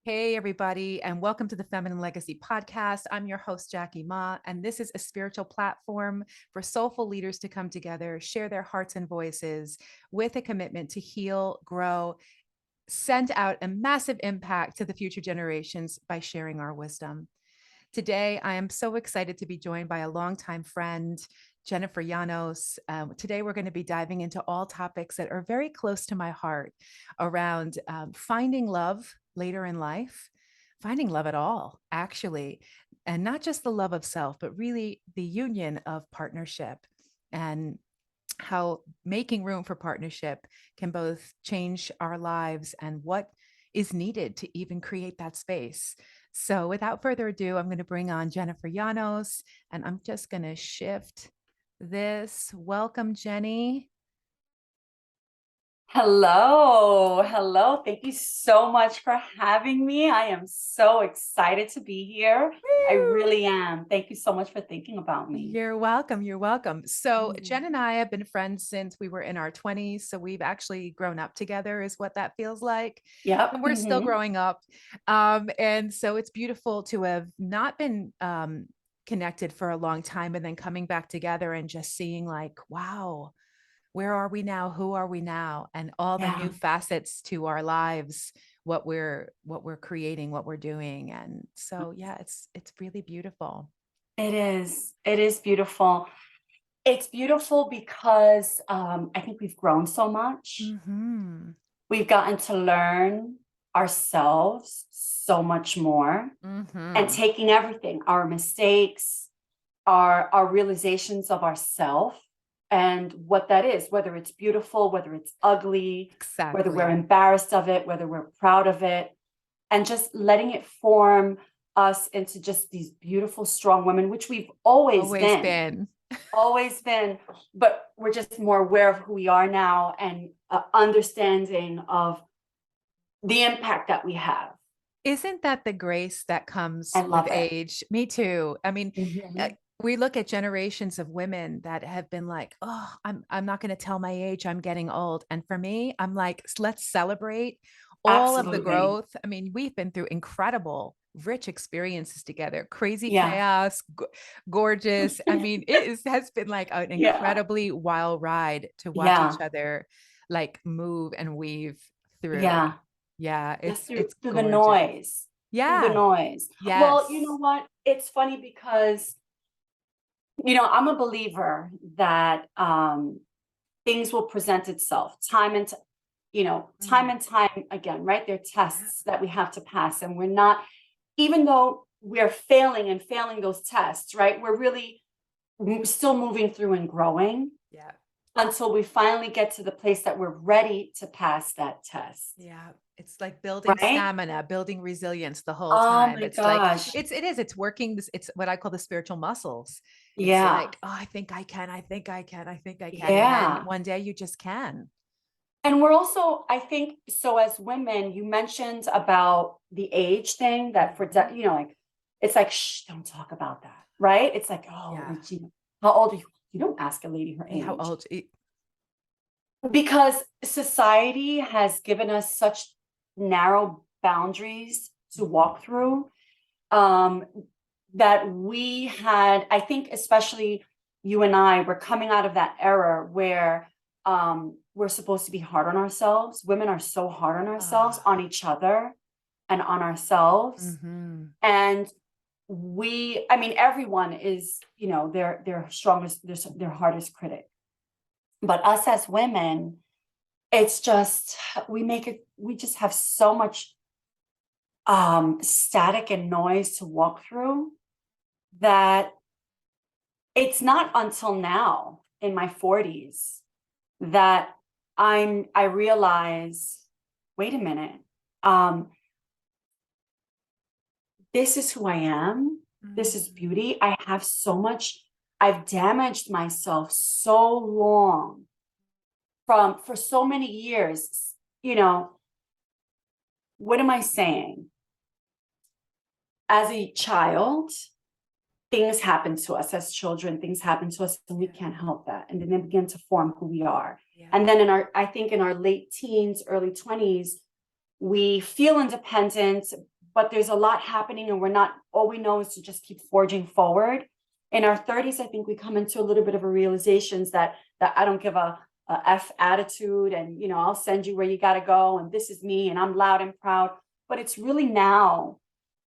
Hey, everybody, and welcome to the Feminine Legacy Podcast. I'm your host, Jackie Ma, and this is a spiritual platform for soulful leaders to come together, share their hearts and voices with a commitment to heal, grow, send out a massive impact to the future generations by sharing our wisdom. Today, I am so excited to be joined by a longtime friend, Jennifer Llanos. Today, we're going to be diving into all topics that are very close to my heart around finding love later in life, finding love at all, actually, and not just the love of self, but really the union of partnership and how making room for partnership can both change our lives and what is needed to even create that space. So, without further ado, I'm going to bring on Jennifer Llanos, and I'm just going to shift this. Welcome, Jenny. Hello. Hello. Thank you so much for having me. I am so excited to be here. I Woo! really am. Thank you so much for thinking about me. You're welcome. You're welcome. So, Jen Mhm. and I have been friends since we were in our 20s. So, we've actually grown up together, is what that feels like. And Yep. we're still growing up. And so, it's beautiful to have not been connected for a long time and then coming back together and just seeing, like, wow, where are we now? Who are we now? And all the new Yeah, facets to our lives, what we're creating, what we're doing. And so, yeah, it's really beautiful. it is. It is beautiful. It's beautiful because I think we've grown so much. Hmm. We've gotten to learn ourselves so much more and Hmm. taking everything, our mistakes, our realizations of ourself and what that is, whether it's beautiful, whether it's ugly, whether we're Exactly. embarrassed of it, whether we're proud of it, and just letting it form us into just these beautiful, strong women, which we've Always been. always been, but we're just more aware of who we are now and understanding of the impact that we have. Isn't that the grace that I comes with love it. age? Me too. I mean, uh, Mhm. we look at generations of women that have been like, "Oh, I'm not going to tell my age. I'm getting old." And for me, I'm like, Let's celebrate all of the Absolutely. growth." I mean, we've been through incredible, rich experiences together, crazy Yeah. chaos, gorgeous. I mean, has been like an Yeah. incredibly wild ride to watch each Yeah. other like move and weave through. Yeah. Yeah, Just it's through the gorgeous. noise, through the Yeah. noise. Well, you know Yes. what? It's funny because, I'm a believer that things will present itself time Mm. and time again, right? There are Yeah. tests that we have to pass, and we're not, even though we're failing and failing those tests, right? We're really still moving through and growing Yeah. until we finally get to the place that we're ready to pass that test, Yeah. It's like building right? stamina, building resilience the whole Oh time. my It's like gosh. it's working it's what I call the spiritual muscles. It's Yeah. like, oh, I think I can, I think I can, I think I can. And then Yeah. one day you just can. And we're also, I think, so as women, you mentioned about the age thing that Mhm. like, it's like, shh, don't talk about that, right? It's like, oh, Yeah. how old are you? You don't ask a lady her Hey, how age old? because society has given us such narrow boundaries to Mhm. walk through um, that we had, I think, especially you and I were coming out of that era where we're supposed to be hard on ourselves. Women are so hard on ourselves, Ah. on each other, and on ourselves. Mhm. And I mean, everyone is, their strongest, their hardest critic. But us as women, it's just we just have so much static and noise to walk through that it's not until now in my 40s that I realize, wait a minute, um, this is who I am. This is Mhm. beauty. I have so much, I've damaged myself so long for so many years. You know, what am I saying? As a child, things happen to us as children, things happen to us, and we Yeah. can't help that. And then they begin to form who we are. Yeah. And then I think in our late teens, early 20s, we feel independent, but there's a lot happening and all we know is to just keep forging forward. In our 30s, I think we come into a little bit of a realizations that I don't give a F attitude, and I'll send you where you got to go, and this is me, and I'm loud and proud. But it's really now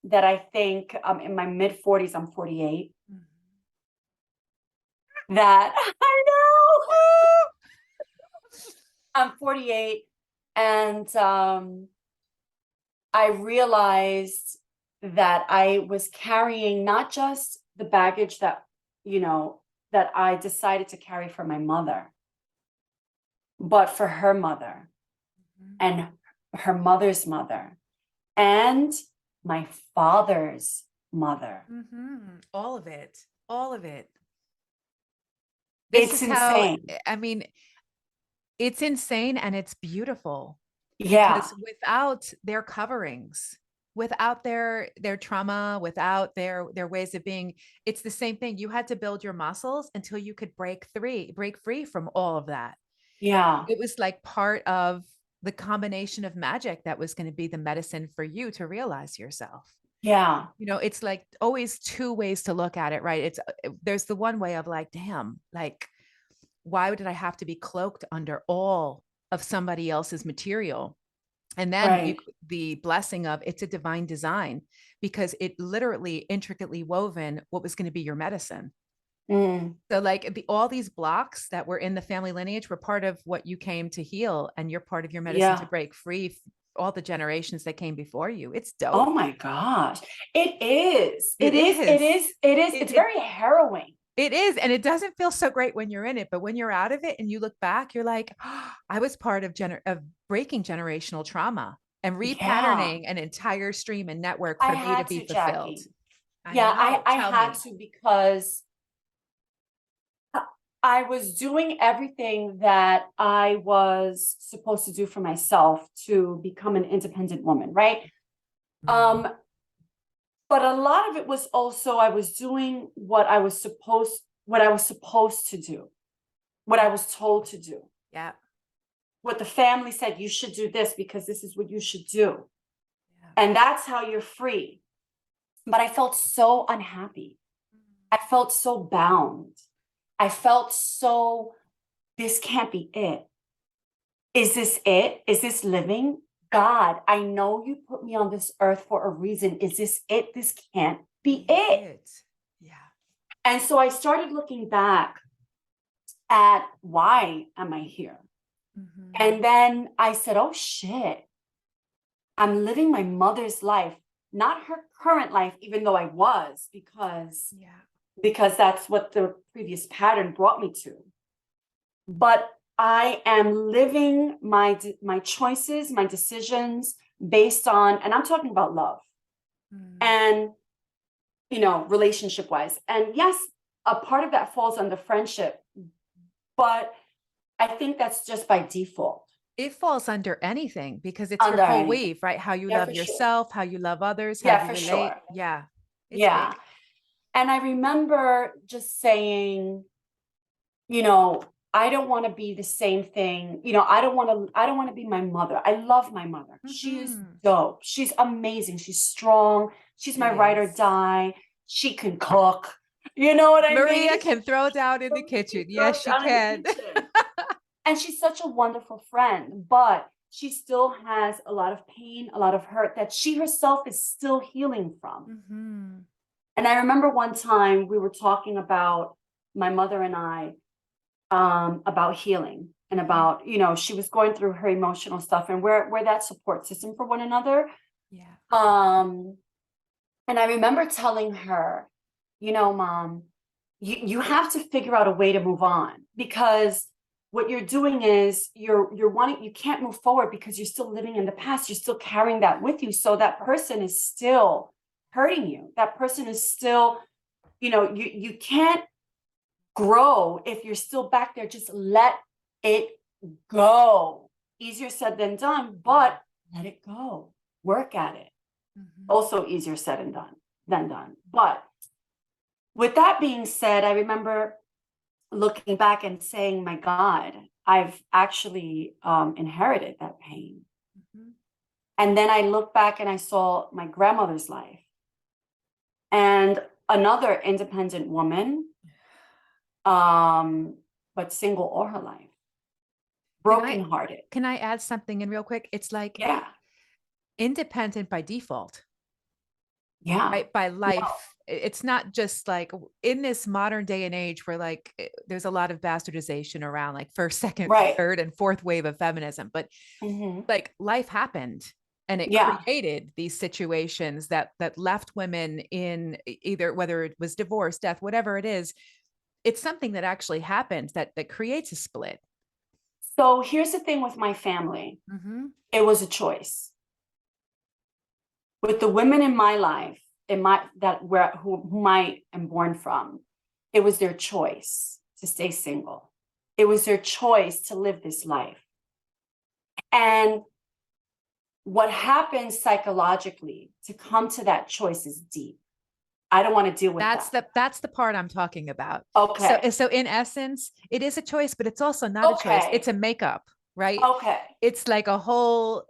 that I think in my mid 40s, I'm 48, that I know I'm 48, and I realized that I was carrying not just the baggage that I decided to carry for my mother, but for her mother and her mother's mother and my father's mother. All of it. All of it. It's insane. I mean, it's insane and it's beautiful. Yeah. Because without their coverings, without their trauma, without their ways of being, it's the same thing. You had to build your muscles until you could break free from all of that. Yeah. It was like part of the combination of magic that was going to be the medicine for you to realize yourself. Yeah. It's like always two ways to look at it, right? There's the one way of like, damn, like, why did I have to be cloaked under all of somebody else's material? And then the blessing of it's a divine design, because it literally intricately woven what was going to be your medicine. So like all these blocks that were in the family lineage were part of what you came to heal, and you're part of your medicine to break free all the generations that came before you. It's dope. Oh my gosh. It is. It's very harrowing. It is. And it doesn't feel so great when you're in it, but when you're out of it and you look back, you're like, oh, I was part of breaking generational trauma and repatterning an entire stream and network for me to be fulfilled. Jackie. I had to, because I was doing everything that I was supposed to do for myself to become an independent woman, right? But a lot of it was also I was doing what I was supposed to do, what I was told to do. Yeah. What the family said, you should do this because this is what you should do. Yeah. And that's how you're free. But I felt so unhappy. I felt so bound. I felt so, this can't be it. Is this it? Is this living? God, I know you put me on this earth for a reason. Is this it? This can't be it. Yeah. And so I started looking back at why am I here? And then I said, oh shit, I'm living my mother's life, not her current life, even though I was, because that's what the previous pattern brought me to. But I am living my choices, my decisions based on, and I'm talking about love and, relationship wise. And yes, a part of that falls under friendship, but I think that's just by default. It falls under anything because it's your whole weave, right? How you love yourself, how you love others, how you relate. Sure. Yeah. It's big. And I remember just saying, I don't want to be the same thing. I don't want to be my mother. I love my mother. She is dope. She's amazing. She's strong. She's my ride or die. She can cook. You know what I mean? Maria can throw down in the kitchen. Yes, she can. And she's such a wonderful friend, but she still has a lot of pain, a lot of hurt that she herself is still healing from. And I remember one time we were talking about, my mother and I, about healing and about, she was going through her emotional stuff, and we're that support system for one another. Yeah. And I remember telling her, Mom, you have to figure out a way to move on, because what you're doing is you can't move forward because you're still living in the past. You're still carrying that with you. So that person is still hurting you. That person is still, you can't grow if you're still back there. Just let it go. Easier said than done, but let it go. Work at it. Also easier said than done. But with that being said, I remember looking back and saying, my God, I've actually inherited that pain. And then I looked back and I saw my grandmother's life and another independent woman, but single all her life, brokenhearted. Can I add something in real quick? It's like Yeah. independent by default. Yeah. Right, by life. No. It's not just like in this modern day and age where like there's a lot of bastardization around like first, second, Right. third, and fourth wave of feminism, but like life happened and it Yeah. created these situations that left women in either, whether it was divorce, death, whatever it is. It's something that actually happens that creates a split. So here's the thing with my family. It was a choice. With the women in my life, whom I am born from, it was their choice to stay single. It was their choice to live this life. And what happens psychologically to come to that choice is deep. I don't want to deal with that. That's the part I'm talking about. Okay. So in essence, it is a choice, but it's also not a choice. It's a makeup, right? Okay. It's like a whole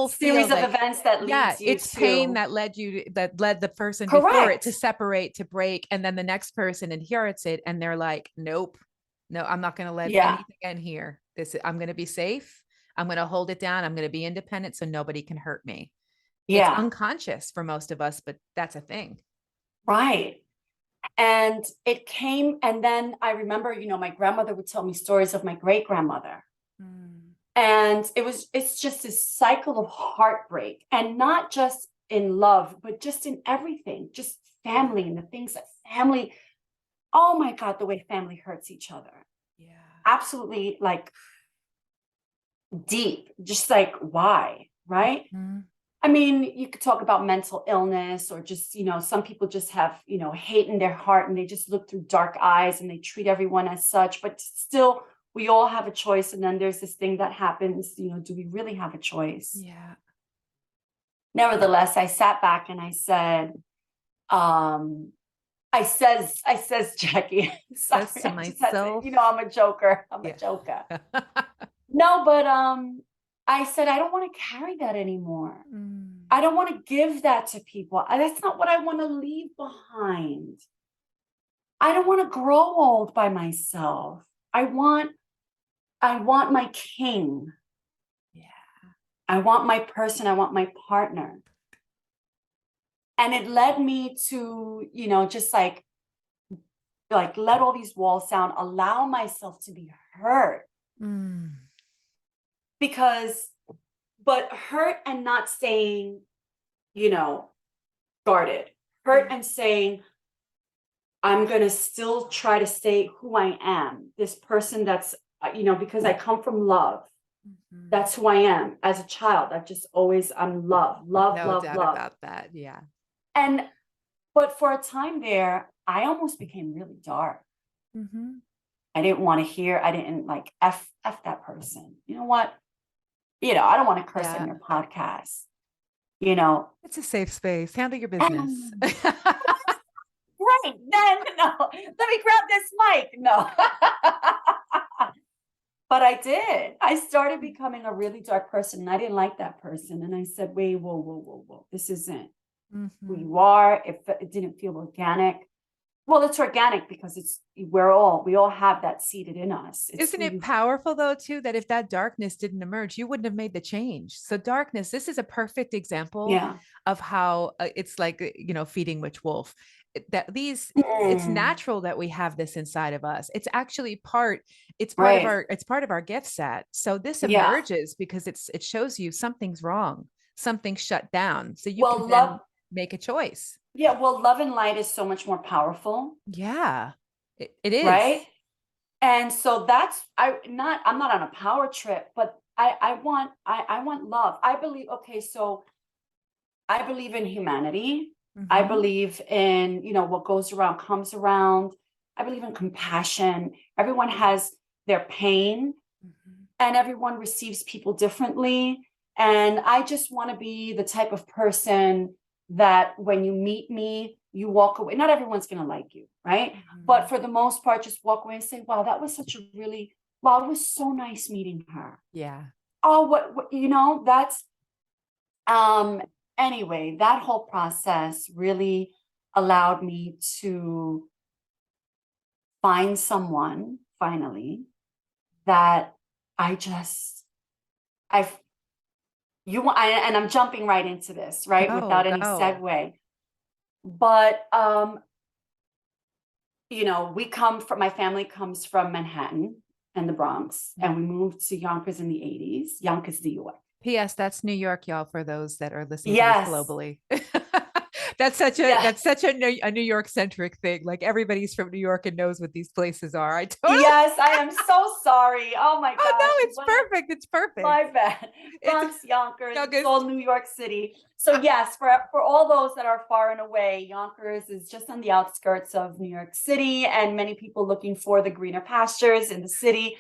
series of events that leads you it's pain to that led the person Correct. before it to separate, to break, and then the next person inherits it and they're like, nope, no, I'm not going to let anything in here. I'm going to be safe. I'm going to hold it down. I'm going to be independent so nobody can hurt me. It's unconscious for most of us, but that's a thing. Right. And it came, and then I remember, my grandmother would tell me stories of my great grandmother. And it's just this cycle of heartbreak, and not just in love, but just in everything, just family and the things that family, oh my God, the way family hurts each other. Yeah. Absolutely, like deep, just like why, right? I mean, you could talk about mental illness or just, some people just have, hate in their heart and they just look through dark eyes and they treat everyone as such, but still we all have a choice. And then there's this thing that happens, do we really have a choice? Yeah. Nevertheless, I sat back and I said, I says, Jackie, sorry, to myself, I'm a joker. I'm a joker. No, but, I said, I don't want to carry that anymore. I don't want to give that to people. That's not what I want to leave behind. I don't want to grow old by myself. I want my king. Yeah. I want my person. I want my partner. And it led me to, just like let all these walls down, allow myself to be hurt. But hurt and not staying, guarded. Hurt and saying, I'm going to still try to stay who I am. This person that's, because I come from love. That's who I am as a child. I'm love. No doubt about that. Yeah. But for a time there, I almost became really dark. I didn't want to hear, I didn't like F that person. You know what? I don't want to curse on your podcast. It's a safe space. Handle your business. Right. Then no, let me grab this mic. No. But I did. I started becoming a really dark person and I didn't like that person. And I said, wait, whoa. This isn't who you are. It didn't feel organic. Well, it's organic because we all have that seated in us. Isn't it powerful though, too, that if that darkness didn't emerge, you wouldn't have made the change. So darkness, this is a perfect example of how it's like, feeding which wolf. It's natural that we have this inside of us. It's actually it's part of our gift set. So this emerges because it shows you something's wrong, something's shut down. So you can then make a choice. Yeah, well, love and light is so much more powerful. Yeah, it is. Right. And so I'm not on a power trip, but I want love. I believe in humanity. I believe in, what goes around comes around. I believe in compassion. Everyone has their pain and everyone receives people differently. And I just want to be the type of person that when you meet me, you walk away. Not everyone's going to like you, right? But for the most part, just walk away and say, wow, that was it was so nice meeting her. Yeah. Oh, what Anyway, that whole process really allowed me to find someone finally that I've, and I'm jumping right into this, right? Go, Without any go. segue. But, my family comes from Manhattan and the Bronx, and we moved to Yonkers in the 80s, Yonkers, New York. P.S. That's New York, y'all, for those that are listening to this Yes. globally. That's such a Yeah. that's such a New York centric thing. Like everybody's from New York and knows what these places are. I totally. Yes, I am so sorry. Oh my Oh no, gosh. it's perfect. It's perfect. My bad. It's Bronx, Yonkers, it's Yonkers. all New York City. So yes, for all those that are far and away, Yonkers is just on the outskirts of New York City, and many people looking for the greener pastures in the city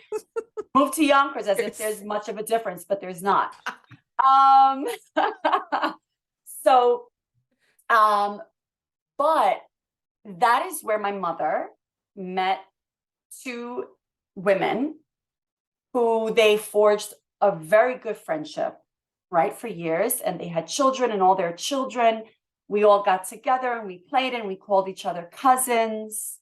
move to Yonkers as if there's much of a difference, but there's not. Um, so, but that is where my mother met two women who they forged a very good friendship, right, for years. And they had children, and all their children, we all got together and we played and we called each other cousins.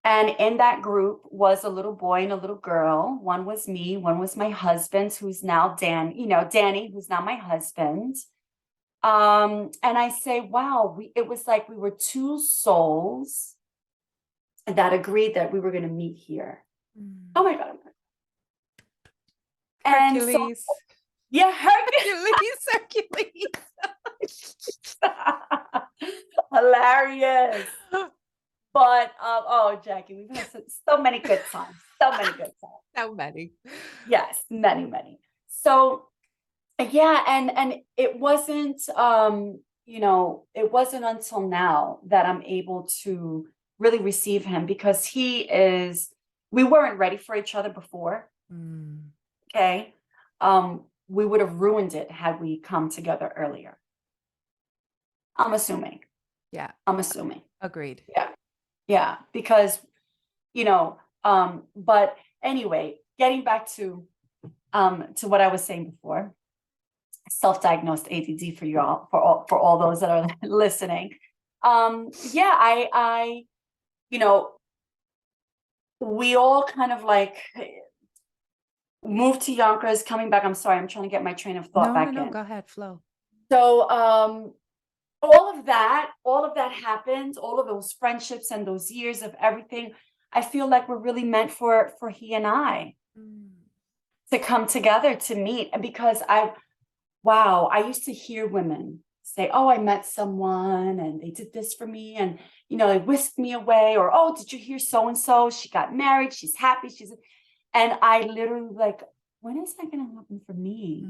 And in that group was a little boy and a little girl. One was me, one was my husband, who's now Danny, who's now my husband. And I say, wow, it was like we were two souls that agreed that we were going to meet here. Oh my God. And so, Hercules. yeah, Hercules. hilarious. But oh, Jackie, we've had so many good times. So many good times. So many. Yes, many, many. So yeah, and it wasn't it wasn't until now that I'm able to really receive him, because we weren't ready for each other before. Okay. We would have ruined it had we come together earlier. I'm assuming. Yeah. I'm assuming. Agreed. Yeah. Yeah. Because, but anyway, getting back to what I was saying before, self-diagnosed ADD for you all, for all those that are listening. Yeah, we all kind of like moved to Yonkers, coming back. I'm sorry, I'm trying to get my train of thought back in. Go ahead, flow. So, all of that happened, all of those friendships and those years of everything, I feel like were really meant for he and I to come together, to meet. And because I used to hear women say, oh, I met someone and they did this for me, and they whisked me away, or, oh, did you hear so and so, she got married, she's happy, and I literally like, when is that going to happen for me?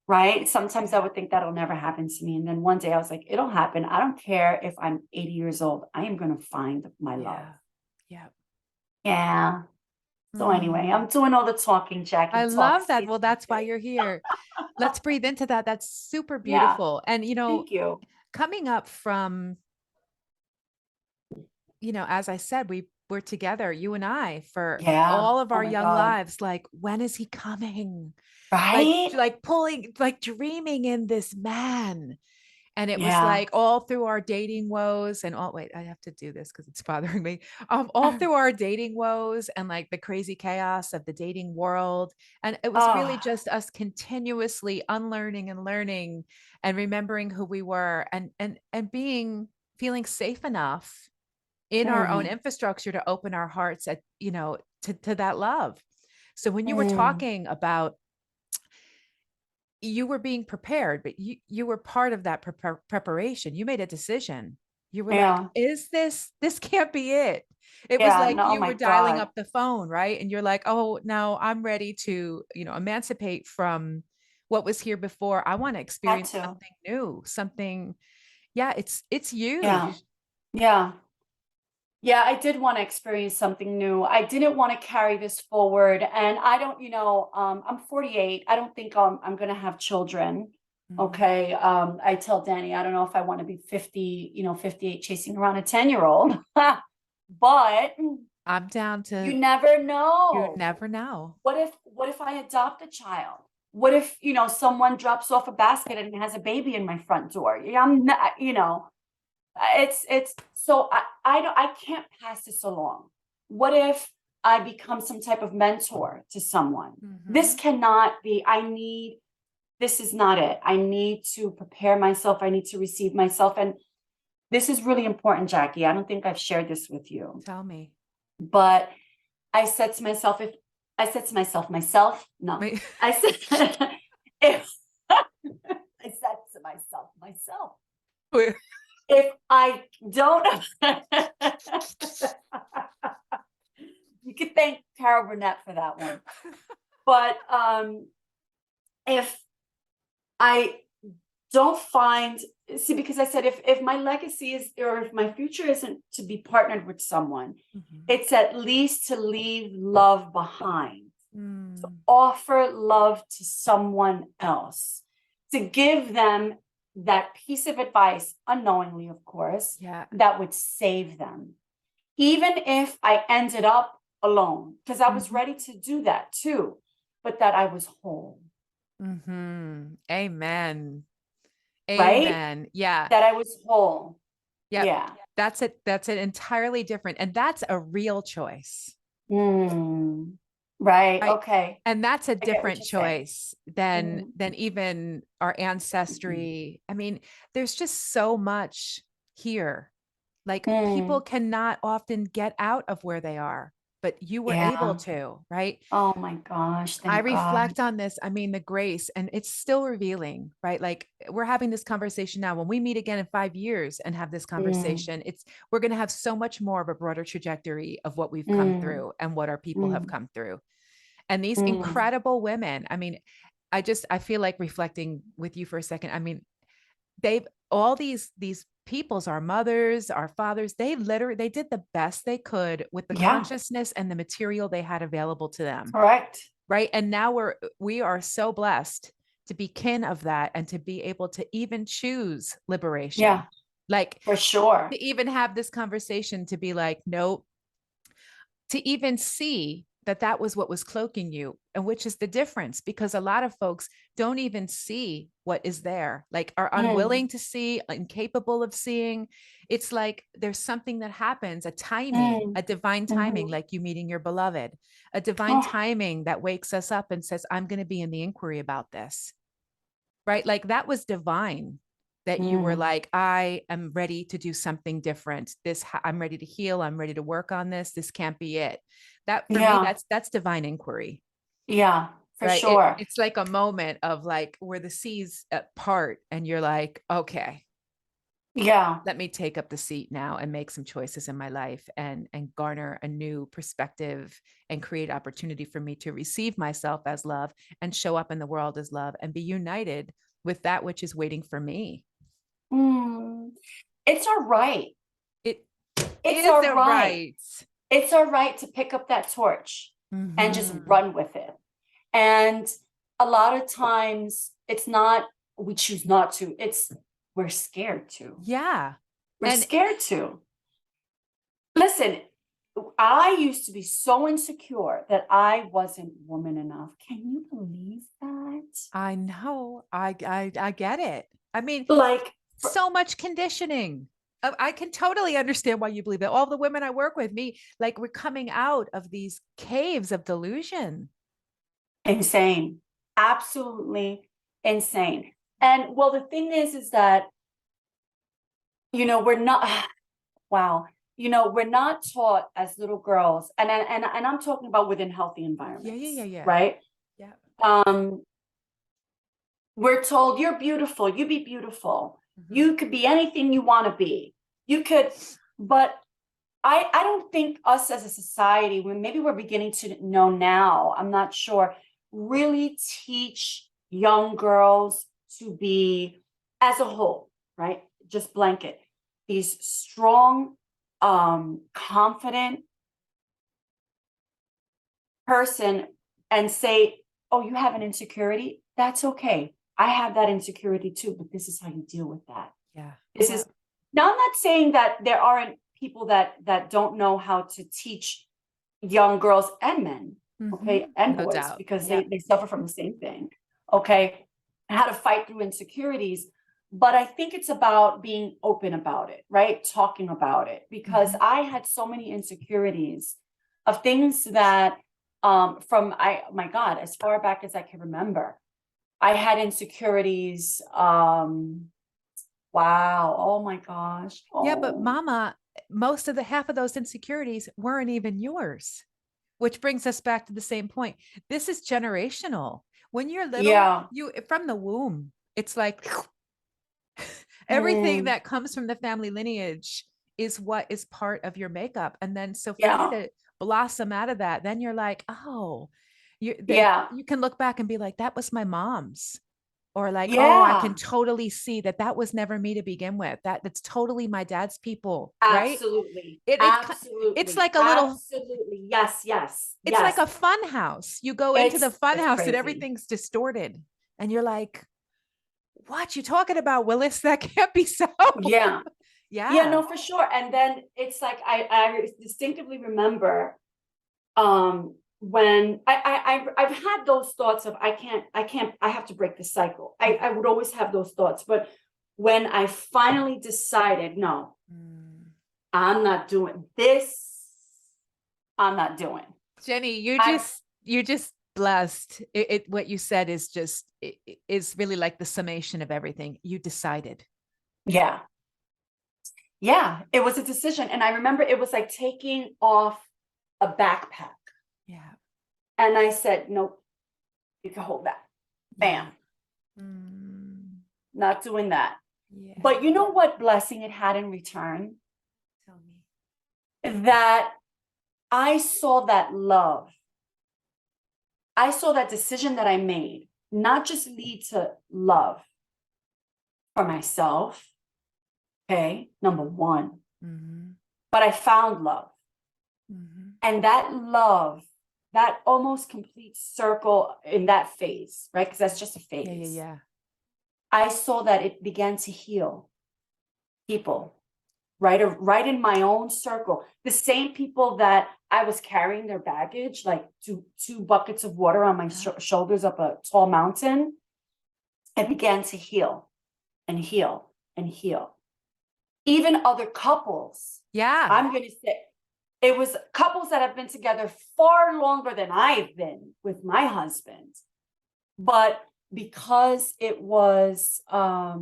Right? Sometimes I would think that'll never happen to me. And then one day I was like, it'll happen. I don't care if I'm 80 years old. I am going to find my love. Yeah. Yeah. So anyway, I'm doing all the talking, Jackie. I love that. Well, that's why you're here. Let's breathe into that. That's super beautiful. Yeah. And, thank you. Coming up from, as I said, we're together, you and I, for all of our young lives. Like, when is he coming? Right? Like pulling, like dreaming in this man. And it was like all through our dating woes and wait, I have to do this because it's bothering me. All through our dating woes and like the crazy chaos of the dating world. And it was really just us continuously unlearning and learning and remembering who we were, and feeling safe enough in our own infrastructure to open our hearts to that love. So when you were talking about, you were being prepared, but you were part of that preparation. You made a decision. You were like, this can't be it. It was like you were dialing up the phone, right? And you're like, oh, no, I'm ready to, emancipate from what was here before. I want to experience something new, something. Yeah, it's you. Yeah, I did want to experience something new. I didn't want to carry this forward. And I don't, I'm 48. I don't think I'm going to have children. Okay. I tell Danny, I don't know if I want to be 50, 58 chasing around a 10-year-old, but I'm down to, you never know. You never know. What if I adopt a child? What if, someone drops off a basket and has a baby in my front door? Yeah, I'm not, it's so I can't pass this along. What if I become some type of mentor to someone? This cannot be, this is not it. I need to prepare myself. I need to receive myself. And this is really important, Jackie. I don't think I've shared this with you. Tell me. But I said to myself, no. Wait. I said, if I said to myself, Wait. if I don't, you could thank Carol Burnett for that one. But if I don't because I said, if my legacy is, or if my future isn't to be partnered with someone, it's at least to leave love behind, to offer love to someone else, to give them that piece of advice, unknowingly, of course, that would save them. Even if I ended up alone, because I was ready to do that too, but that I was whole. Amen. Right? Amen. Yeah. That I was whole. Yep. Yeah. That's it. That's an entirely different, and that's a real choice. Right. Okay. And that's a different choice saying. than even our ancestry. I mean, there's just so much here. Like people cannot often get out of where they are, but you were able to, right? Oh my gosh. I Thank God. reflect on this. I mean, the grace, and it's still revealing, right? Like we're having this conversation now. When we meet again in 5 years and have this conversation, we're going to have so much more of a broader trajectory of what we've come through and what our people have come through. And these incredible women, I mean, I feel like reflecting with you for a second. I mean, all these peoples, our mothers, our fathers, they did the best they could with the consciousness and the material they had available to them. Correct. Right. And now we are so blessed to be kin of that and to be able to even choose liberation. Yeah. Like for sure. To even have this conversation, to be like, nope, to even see that was what was cloaking you, and which is the difference, because a lot of folks don't even see what is there, like are unwilling to see, incapable of seeing. It's like there's something that happens, a timing, a divine timing, like you meeting your beloved, a divine timing that wakes us up and says, I'm going to be in the inquiry about this. Right? Like that was divine, that you were like, I am ready to do something different. I'm ready to heal. I'm ready to work on this. This can't be it. That for me, that's divine inquiry. Yeah, for right? sure. It's like a moment of like where the seas part and you're like, okay, let me take up the seat now and make some choices in my life and garner a new perspective and create opportunity for me to receive myself as love and show up in the world as love and be united with that which is waiting for me. It's all right. It's all right. It's all right to pick up that torch and just run with it. And a lot of times it's not, we choose not to, we're scared to. Yeah. We're scared to. Listen, I used to be so insecure that I wasn't woman enough. Can you believe that? I know. I get it. I mean, like so much conditioning. I can totally understand why you believe that. All the women I work with, like we're coming out of these caves of delusion. Insane. Absolutely insane. And well, the thing is that, we're not, wow, we're not taught as little girls, and I'm talking about within healthy environments. Yeah. Right? Yeah. We're told you're beautiful, you be beautiful. You could be anything you want to be. You could, but I don't think us as a society, when maybe we're beginning to know now, I'm not sure, really teach young girls to be, as a whole, right? Just blanket, these strong, confident person, and say, oh, you have an insecurity? That's okay. I have that insecurity too, but this is how you deal with that. Yeah. This is, now I'm not saying that there aren't people that don't know how to teach young girls and men, okay, and boys, because they suffer from the same thing. Okay. And how to fight through insecurities. But I think it's about being open about it, right? Talking about it, because I had so many insecurities of things that my God, as far back as I can remember, I had insecurities. Wow. Oh my gosh. Yeah, but Oh, mama, most of the half of those insecurities weren't even yours, which brings us back to the same point. This is generational. When you're little, yeah. you from the womb, it's like everything Mm, that comes from the family lineage is what is part of your makeup. And then so for you yeah. to blossom out of that, then you're like, oh, Yeah. you can look back and be like, that was my mom's. Or like, oh, I can Yeah. totally see that that was never me to begin with. That's totally my dad's people, right? Absolutely. It it it's Absolutely. like a little, Absolutely. Yes. Yes. it's like Yes. a fun house. You go into the fun It's house and crazy. everything's distorted, and you're like, what you talking about, Willis? That can't be so. Yeah. Yeah, Yeah. no, for sure. And then it's like I distinctively remember when I've had those thoughts of I have to break the cycle. I would always have those thoughts, but when I finally decided, no, Mm. I'm not doing this, I'm not doing. Jenny, I you're just blessed. What you said is just is really like the summation of everything. You decided. Yeah. Yeah, it was a decision. And I remember it was like taking off a backpack. Yeah. And I said, nope, you can hold that. Yeah. Bam, Mm. not doing that. But Yeah. you know what blessing it had in return? Tell me. That I saw that love. I saw that decision that I made not just lead to love for myself, okay, number one, Mm-hmm. but I found love. Mm-hmm. And that love, that almost complete circle in that phase, right? Because that's just a Yeah, yeah, phase. yeah. I saw that it began to heal people, right in my own circle. The same people that I was carrying their baggage, like two buckets of water on my shoulders up a tall mountain. It began to heal and heal and heal. Even other couples, Yeah. I'm going to say, it was couples that have been together far longer than I've been with my husband. But because it was, I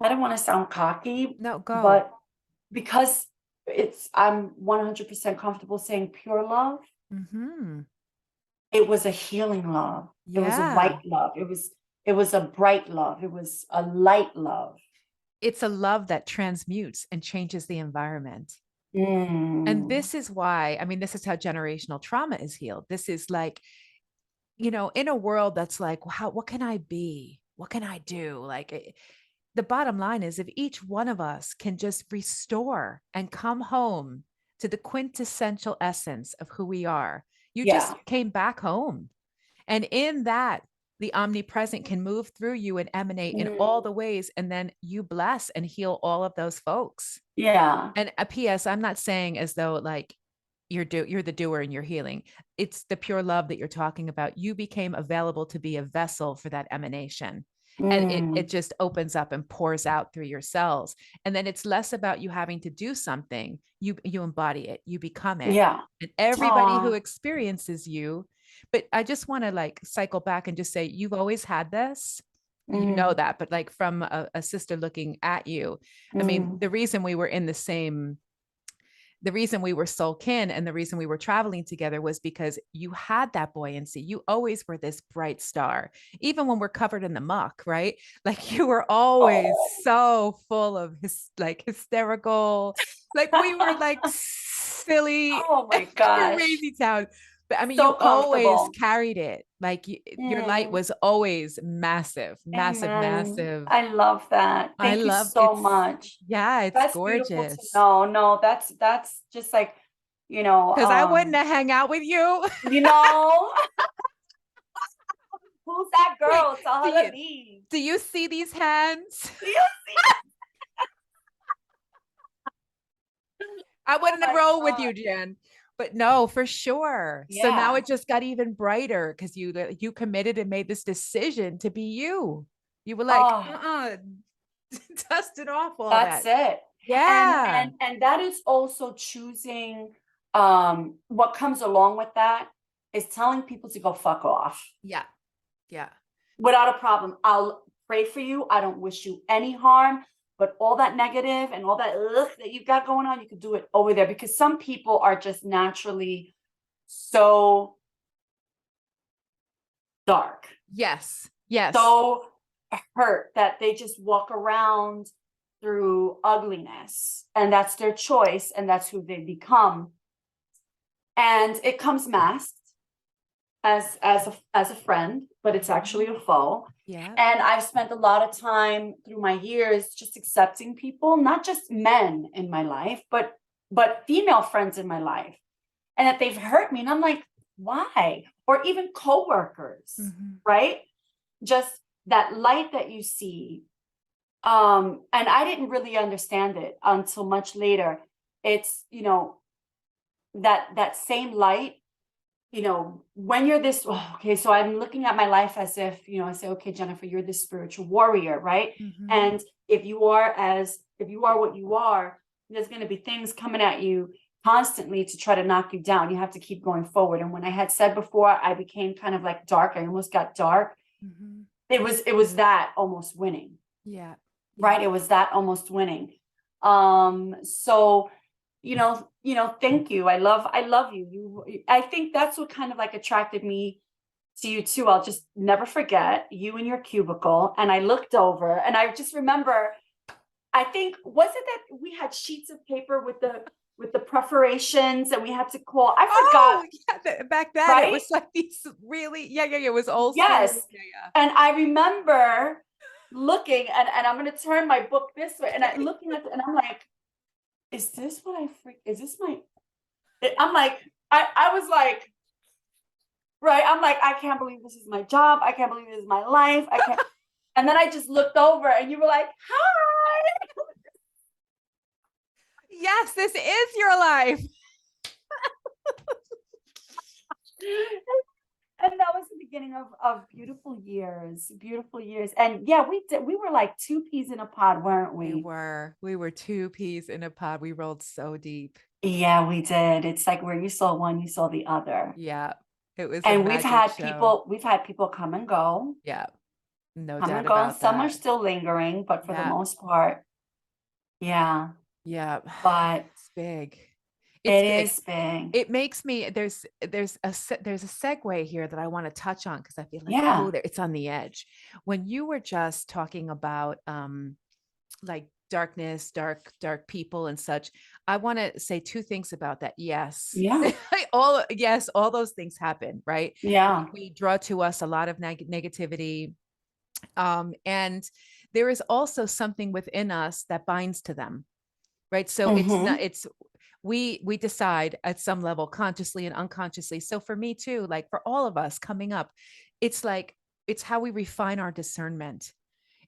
don't want to sound cocky, No, go. but because I'm 100% comfortable saying pure love, Mm-hmm. it was a healing love. It was a Yeah. white love. It was a bright love. It was a light love. It's a love that transmutes and changes the environment. And Mm, this is why, I mean, this is how generational trauma is healed. This is like, in a world that's like, how, what can I be? What can I do? Like, the bottom line is if each one of us can just restore and come home to the quintessential essence of who we are, you just yeah. came back home. And in that, the omnipresent can move through you and emanate in all Mm, the ways. And then you bless and heal all of those folks. yeah. And a PS, I'm not saying as though like you're the doer and you're healing. It's the pure love that you're talking about. You became available to be a vessel for that emanation. And it Mm, just opens up and pours out through your cells. And then it's less about you having to do something. You embody it, you become it. yeah. And everybody who Aw. experiences you, but I just want to like cycle back and just say, you've always had this. You know Mm, that, but like from a sister looking at you, I mean, mm, the reason we were soul kin and the reason we were traveling together was because you had that buoyancy. You always were this bright star, even when we're covered in the muck, right? Like you were always oh. so full of hysterical, like we were like silly, Oh my gosh. crazy town. But I mean, So you always comfortable. carried it. Like your light Mm, was always massive, massive, amen. massive. I love that. I Thank you love so it's, much. yeah, it's That's beautiful to gorgeous. know. No, that's just like, you know, Because I wouldn't have hang out with you. you know, who's that Wait, girl? Tell do her you to leave. do you see these hands? Do you see? I Oh wouldn't have my rolled with God. you, Jen. But no, for sure. So now Yeah. it just got even brighter because you committed and made this decision to be you. You were like, Oh, dust it off all that's that. it. And Yeah. and that is also choosing what comes along with that is telling people to go fuck off Yeah. Yeah. without a problem. I'll pray for you. I don't wish you any harm, but all that negative and all that that you got going on, you could do it over there because some people are just naturally so dark, Yes. Yes. so hurt that they just walk around through ugliness and that's their choice and that's who they become. And it comes masked as a friend, but it's actually a foe. Yeah. And I've spent a lot of time through my years just accepting people, not just men in my life, but female friends in my life, and that they've hurt me. And I'm like, why? Or even coworkers, Mhm. right? Just that light that you see. And I didn't really understand it until much later. It's, that same light, when you're this, oh, okay, so I'm looking at my life as if, I say, okay, Jennifer, you're this spiritual warrior, right? Mhm. And if you are what you are, there's going to be things coming at you constantly to try to knock you down. You have to keep going forward. And when I had said before, I became kind of like dark, I almost got dark. Mhm. It was that almost winning, Yeah. Yeah. right? It was that almost winning. So thank you. I love you. I think that's what kind of like attracted me to you too. I'll just never forget you in your cubicle. And I looked over and I just remember, I think, was it that we had sheets of paper with the perforations and we had to call? I forgot, Oh, yeah. Back then it right? was like these really, yeah, yeah, yeah. It was old school. Yes. Yeah, And I remember looking and I'm gonna turn my book this way and yeah. I looking at and I'm like, is this what is this my I'm like, I was like, right. I'm like, I can't believe this is my job. I can't believe this is my life. I can't. And then I just looked over and you were like, hi. Yes, this is your life. And that was the beginning of beautiful years, beautiful years. And yeah, we were like two peas in a pod, weren't We we? were. We were two peas in a pod. We rolled so deep. Yeah, we did. It's like where you saw one, you saw the other. Yeah. It was a And we've magic had show. people, we've had people Yeah. No come doubt and go, and about some are that. still lingering, but for the Yeah. most part, yeah. Yeah. But It's big. It's it big. is big. It makes me there's a segue here that I want to touch on because I feel like, oh, Yeah. there it's on the edge. When you were just talking about like darkness, dark people and such, I want to say two things about that. Yes. Yeah. All those things happen, right? Yeah. We draw to us a lot of negativity. And there is also something within us that binds to them, right? So it's not, Mhm. it's we decide at some level consciously and unconsciously. So for me too, like for all of us coming up, it's like it's how we refine our discernment.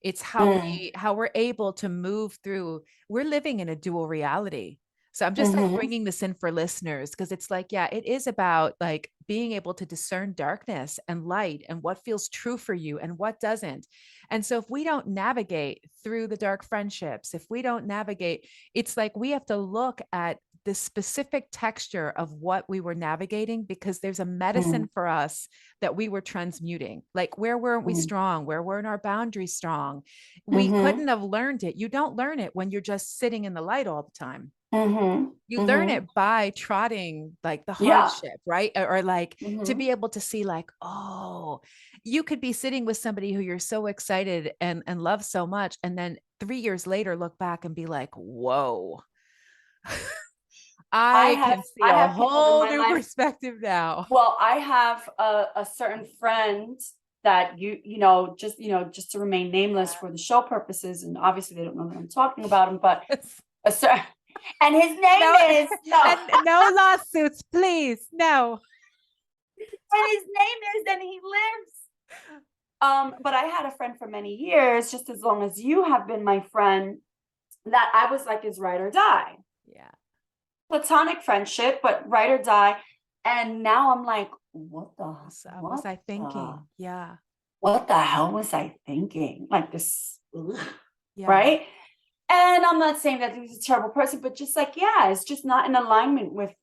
It's Mm. how we're able to move through. We're living in a dual reality. So I'm just like Mhm. bringing this in for listeners because it's like, yeah, it is about like being able to discern darkness and light and what feels true for you and what doesn't. And so if we don't navigate through the dark friendships, if we don't navigate, it's like we have to look at the specific texture of what we were navigating because there's a Mm. medicine for us that we were transmuting. Like, where weren't we Mm. strong? Where weren't our boundaries strong? We couldn't Mhm. have learned it. You don't learn it when you're just sitting in the light all the time. Mhm. You learn Mhm. it by trotting like the Yeah. hardship, right? Or like to Mhm. be able to see, like, oh, you could be sitting with somebody who you're so excited and love so much. And then 3 years later, look back and be like, whoa, I I have can see I a have people in whole my new life. perspective now. Well, I have a certain friend that just to remain nameless for the show purposes, and obviously they don't know that I'm talking about him, but Yes. a certain, and his name No, is no, and no lawsuits, please. No. and his name is, and he lives. But I had a friend for many years, just as long as you have been my friend, that I was like his ride or die. Yeah. platonic friendship, but ride or die. And now I'm like, Was I thinking? Yeah. what the hell was I thinking? Like this, ugh, Yeah. right? And I'm not saying that he was a terrible person, but just like, yeah, it's just not in alignment with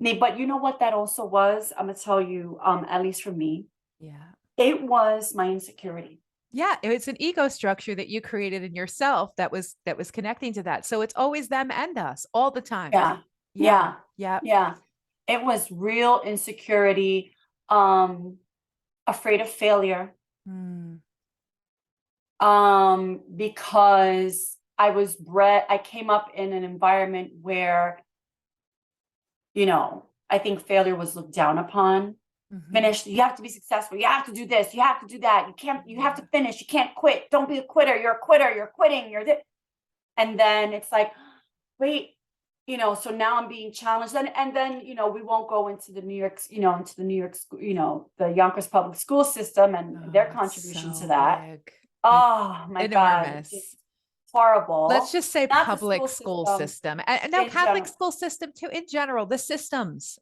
me. But you know what that also was? I'm gonna tell you, at least for me, Yeah. it was my insecurity. Yeah, it's an ego structure that you created in yourself that was connecting to that. So it's always them and us all the time. Yeah, Yeah. yeah, Yeah. yeah. It was real insecurity, um, afraid of failure, Mm, because I came up in an environment where, I think failure was looked down upon. mhm. Finish, you have to be successful, you have to do this, you have to do that, you have to finish, you can't quit, don't be a quitter, you're a quitter, you're quitting, and then it's like, wait, so now I'm being challenged. And then, we won't go into the New York, into the New York school, the Yonkers public school system and their Oh, it's contribution to so that. big. It's Oh my God, enormous. it's Let's horrible. just say Not the public school school system system. And no, in Catholic general. school system too, in general, the systems.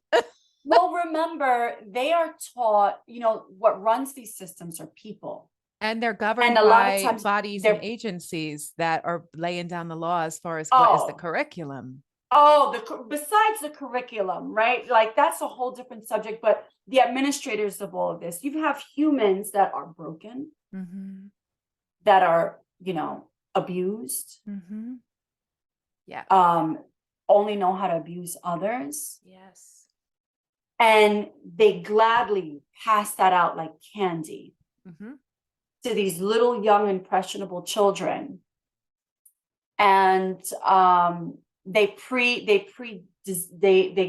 Well, remember, they are taught, what runs these systems are people. And they're And governed a lot of by times bodies and they're, agencies that are laying down the law as far as what is the oh, curriculum. besides the curriculum, right? Like that's a whole different subject, but the administrators of all of this, you have humans that are broken, Mm-hmm. that are, abused, Mm-hmm. Yeah. um, only know how to abuse others. Yes. And they gladly pass that out like candy Mm-hmm. to these little young impressionable children. And they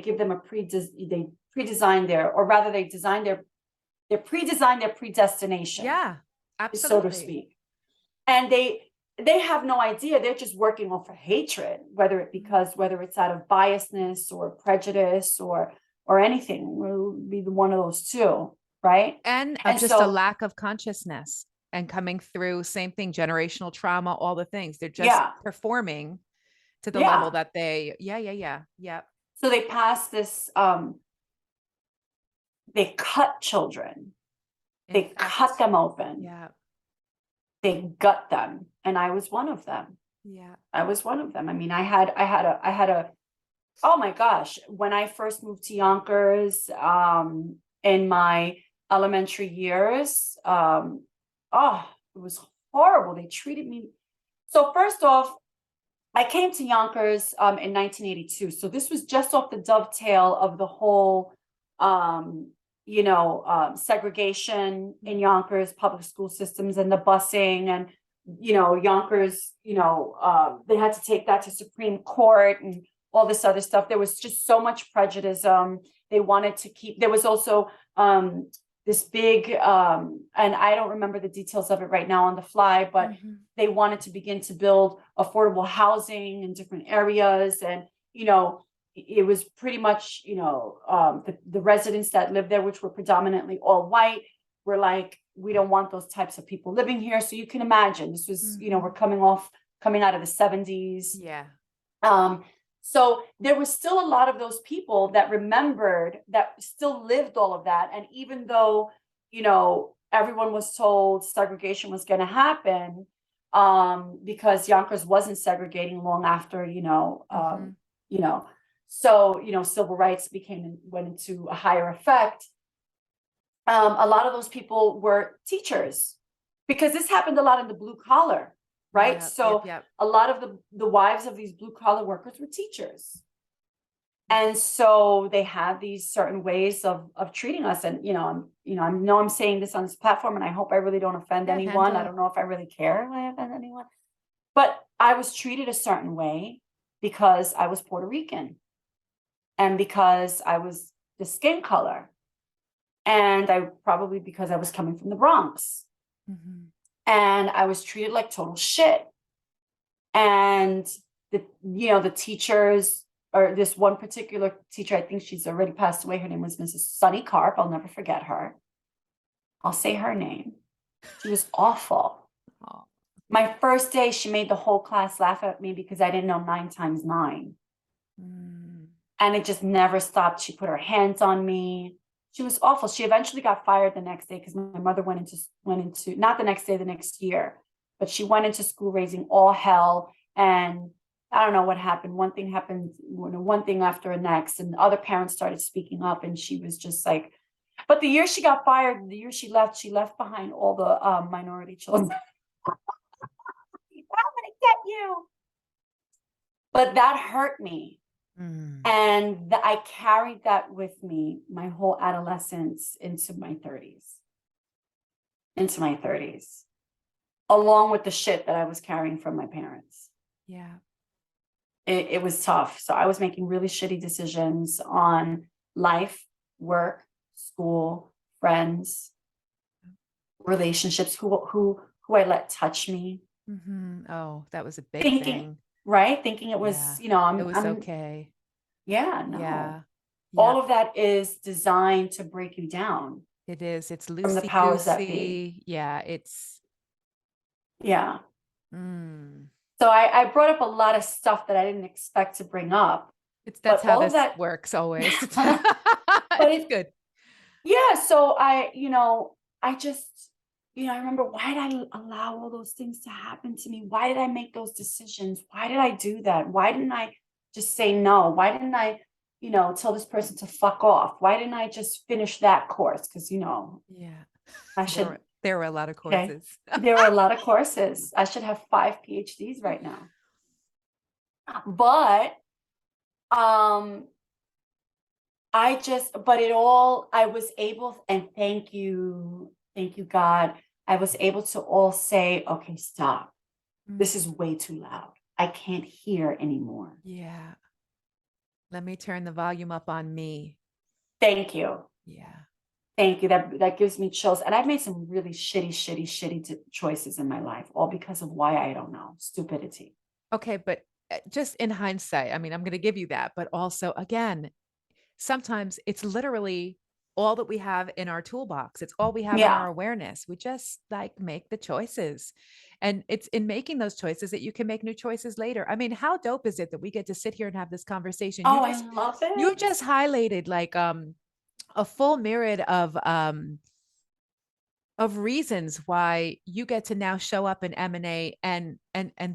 give them they pre-design their, or rather they pre-design their predestination, Yeah, so to absolutely. speak. And they have no idea, they're just working off of hatred, whether it's out of biasness or prejudice or anything. It would be one of those two, right? And of And just a so, lack of consciousness and coming through, same thing, generational trauma, all the things. They're just yeah, performing to the level yeah. that yeah. So they pass this, they cut children, they cut Infect. them open, Yeah. they gut them, and I was one of them. Yeah. I mean, I had a oh my gosh, when I first moved to Yonkers, in my elementary years, oh, it was horrible. They treated me. So first off, I came to Yonkers in 1982. So this was just off the dovetail of the whole, segregation in Yonkers public school systems and the busing, and Yonkers, they had to take that to Supreme Court and all this other stuff. There was just so much prejudice. They wanted to keep. There was also this big, and I don't remember the details of it right now on the fly, but Mhm. they wanted to begin to build affordable housing in different areas. And, it was pretty much, the residents that lived there, which were predominantly all white, were like, we don't want those types of people living here. So you can imagine this was, we're Mhm. coming out of the 70s. Yeah. So there was still a lot of those people that remembered, that still lived all of that. And even though, everyone was told segregation was going to happen, because Yonkers wasn't segregating long after, Mhm. you know, so, civil rights went into a higher effect. A lot of those people were teachers, because this happened a lot in the blue collar, right? Yep. Yep. So Yep. a lot of the wives of these blue collar workers were teachers. And so they had these certain ways of treating us. And, I know I'm saying this on this platform, and I hope I really don't offend Yeah. anyone. Handle I it. don't know if I really care if I offend anyone, but I was treated a certain way because I was Puerto Rican and because I was the skin color. And because I was coming from the Bronx, Mhm. and I was treated like total shit. And the teachers, or this one particular teacher, I think she's already passed away. Her name was Mrs. Sunny Carp. I'll never forget her. I'll say her name. She was awful. Oh. My first day, she made the whole class laugh at me because I didn't know 9 times 9. And it just never stopped. She put her hands on me. She was awful. She eventually got fired the next day because my mother went into not the next day, the next year, but she went into school raising all hell. And I don't know what happened. One thing happened, one thing after the next, and other parents started speaking up, and she was just like, but the year she got fired, the year she left behind all the minority children. I'm gonna get you. But that hurt me. And I carried that with me my whole adolescence into my 30s, along with the shit that I was carrying from my parents. Yeah. It was tough. So I was making really shitty decisions on life, work, school, friends, relationships, who I let touch me. Oh, that was a big Thinking, thing. right? Thinking it was, It was okay. Yeah, no. Yeah. All of that is designed to break you down. It is. It's From the powers that be. loosey-goosey. Yeah, it's. Yeah. Mm. So I brought up a lot of stuff that I didn't expect to bring up. That's how all of this that works always. but it's good. Yeah. So I just, I remember, why did I allow all those things to happen to me? Why did I make those decisions? Why did I do that? Why didn't I just say no? Why didn't I, tell this person to fuck off? Why didn't I just finish that course? Because, Yeah. I should. There were a lot of Okay. courses. There were a lot of courses. I should have 5 PhDs right now. But I was able, and thank you, God. I was able to all say, okay, stop. This is way too loud. I can't hear anymore. Yeah. Let me turn the volume up on me. Thank you. Yeah. Thank you. That gives me chills. And I've made some really shitty choices in my life, all because of why I don't know, stupidity. Okay, but just in hindsight, I mean, I'm going to give you that, but also again, sometimes it's literally all that we have in our toolbox. It's all we have in our awareness. We just make the choices. And it's in making those choices that you can make new choices later. I mean, how dope is it that we get to sit here and have this conversation? I love it. You just highlighted a full myriad of reasons why you get to now show up and emanate and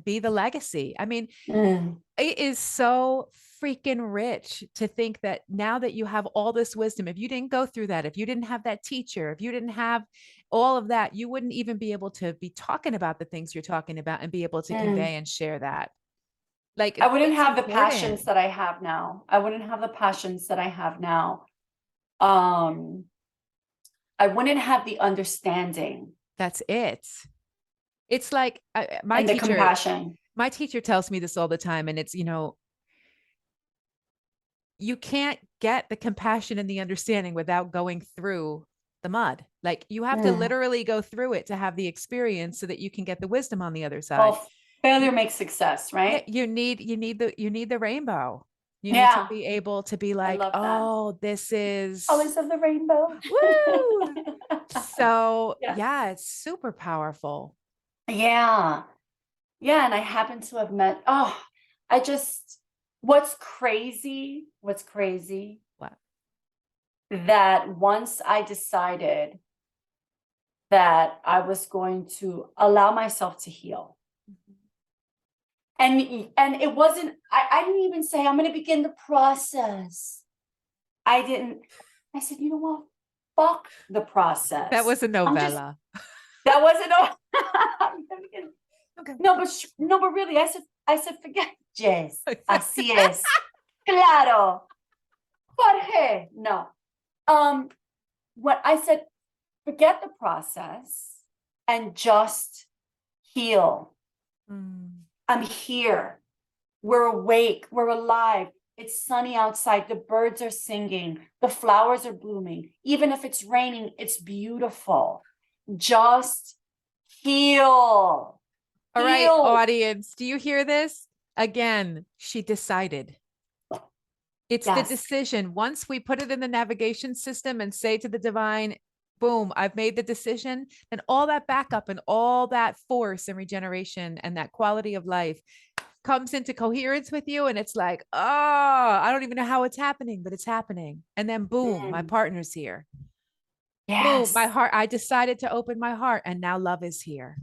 be the legacy. I mean, it is so freaking rich to think that now that you have all this wisdom, if you didn't go through that, if you didn't have that teacher, if you didn't have all of that, you wouldn't even be able to be talking about the things you're talking about and be able to convey and share that. I wouldn't have the passions that I have now. I wouldn't have the passions that I have now. I wouldn't have the understanding. That's it. It's like my teacher, compassion. My teacher tells me this all the time. And it's, you can't get the compassion and the understanding without going through the mud. Like you have to literally go through it to have the experience so that you can get the wisdom on the other side. Well, failure makes success, right? Yeah, you need the rainbow. You need to be able to be like, oh, this is colors of the rainbow. Woo! So yeah, it's super powerful. Yeah. Yeah. And I happen to have met, what's crazy? What? That once I decided that I was going to allow myself to heal. And it wasn't, I didn't even say, I'm going to begin the process. I said, you know what? Fuck the process. That was a novella. That wasn't. Okay. No, but really, I said, forget Jess. Así es. Claro. Jorge. No. What I said, forget the process and just heal. I'm here. We're awake. We're alive. It's sunny outside. The birds are singing. The flowers are blooming. Even if it's raining, it's beautiful. Just heal. All right, audience. Do you hear this? Again, she decided. It's the decision. Once we put it in the navigation system and say to the divine, boom, I've made the decision, then all that backup and all that force and regeneration and that quality of life comes into coherence with you, and it's like, oh, I don't even know how it's happening, but it's happening. And then boom, my Mm. partner's here. Boom, my Yes. heart. I decided to open my heart, and now love is here.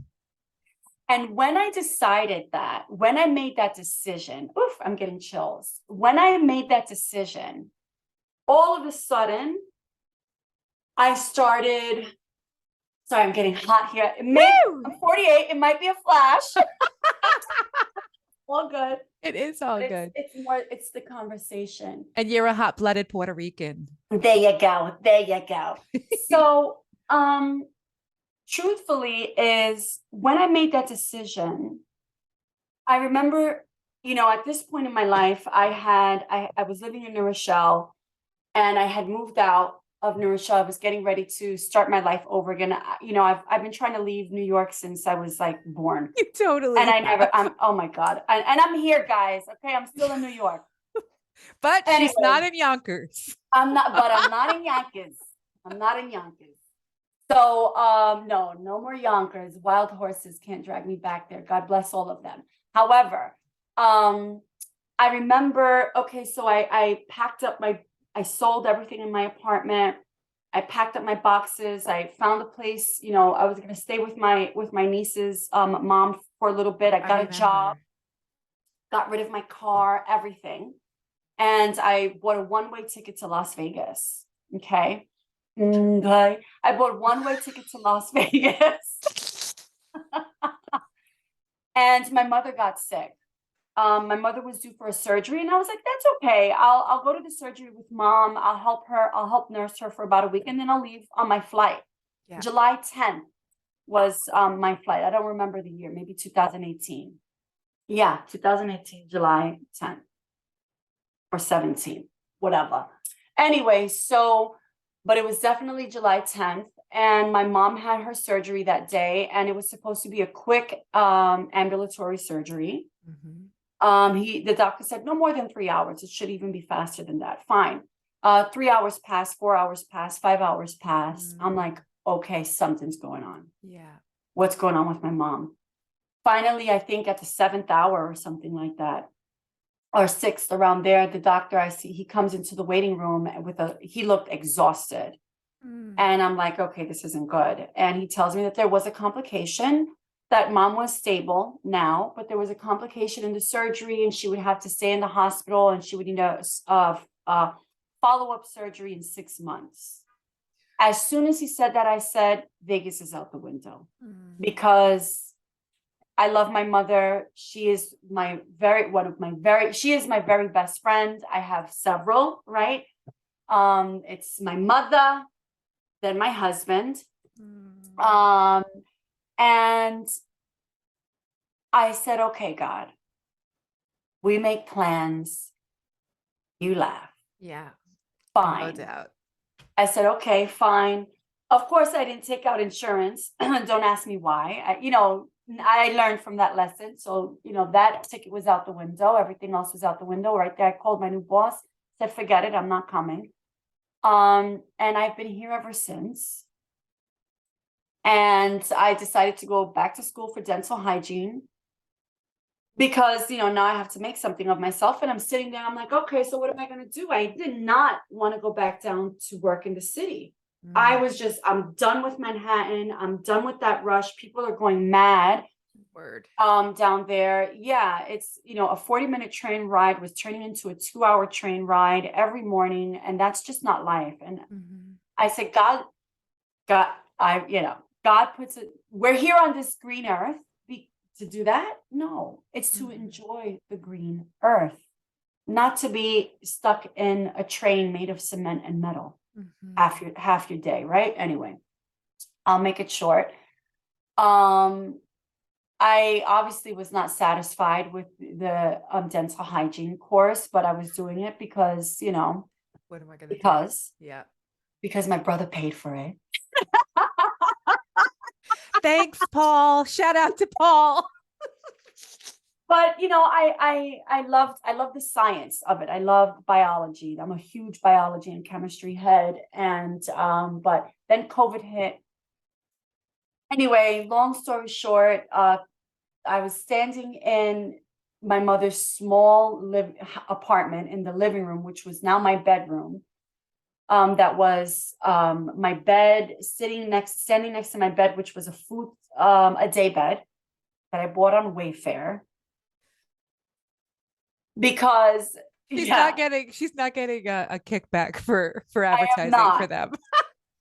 And when I decided that, when I made that decision, oof, I'm getting chills. When I made that decision, all of a sudden, I started, sorry, I'm getting hot here. I'm 48, it might be a flash. All good. It is all But good. it's the conversation. And you're a hot-blooded Puerto Rican. There you go. There you go. So, truthfully, is when I made that decision, I remember, at this point in my life, I was living in New Rochelle, and I had moved out of New Rochelle. I was getting ready to start my life over again. I've been trying to leave New York since I was like born. You totally And have. oh my God. And I'm here, guys. Okay. I'm still in New York. But she's not Anyway, in Yonkers. I'm not in Yonkers. I'm not in Yonkers. So, no more Yonkers. Wild horses can't drag me back there. God bless all of them. However, I remember, okay, so I packed up I sold everything in my apartment. I packed up my boxes. I found a place, I was going to stay with my niece's mom for a little bit. I got a job, got rid of my car, everything. And I bought a one-way ticket to Las Vegas. Okay. Okay. I bought a one-way ticket to Las Vegas. And my mother got sick. My mother was due for a surgery, and I was like, that's okay. I'll go to the surgery with mom. I'll help her. I'll help nurse her for about a week, and then I'll leave on my flight. Yeah. July 10th was my flight. I don't remember the year, maybe 2018. Yeah, 2018, July 10th or 17, whatever. Anyway, but it was definitely July 10th. And my mom had her surgery that day, and it was supposed to be a quick ambulatory surgery. Mm-hmm. The doctor said no more than 3 hours. It should even be faster than that. Fine. 3 hours passed, 4 hours passed, 5 hours passed. I'm like, okay, something's going on. Yeah. What's going on with my mom? Finally, I think at the 7th hour or something like that, or 6th, around there, the doctor, I see, he comes into the waiting room he looked exhausted. And I'm like, okay, this isn't good. And he tells me that there was a complication, that mom was stable now, but there was a complication in the surgery, and she would have to stay in the hospital, and she would need a follow-up surgery in 6 months. As soon as he said that, I said, Vegas is out the window, because I love my mother. She is my very best friend. I have several, right? It's my mother, then my husband. And I said, okay, God, we make plans. You laugh. Yeah. Fine. No doubt. I said, okay, fine. Of course, I didn't take out insurance. Don't ask me why. I learned from that lesson. So, that ticket was out the window. Everything else was out the window. Right there, I called my new boss, said, forget it. I'm not coming. And I've been here ever since. And I decided to go back to school for dental hygiene, because, now I have to make something of myself. And I'm sitting there, I'm like, okay, so what am I going to do? I did not want to go back down to work in the city. I'm done with Manhattan. I'm done with that rush. People are going mad. Word. Down there. Yeah. It's, a 40-minute train ride was turning into a 2-hour train ride every morning. And that's just not life. And I said, God, God puts it, we're here on this green earth to do that. No, it's to enjoy the green earth, not to be stuck in a train made of cement and metal half your day. Right. Anyway, I'll make it short. I obviously was not satisfied with the dental hygiene course, but I was doing it because, what am I going to do? Yeah. Because my brother paid for it. Thanks, Paul. Shout out to Paul. But, I love the science of it. I love biology. I'm a huge biology and chemistry head. And, but then COVID hit. Anyway, long story short, I was standing in my mother's small apartment in the living room, which was now my bedroom. That was my bed standing next to my bed, which was a day bed that I bought on Wayfair. Because she's not getting a kickback for I am advertising for not. them.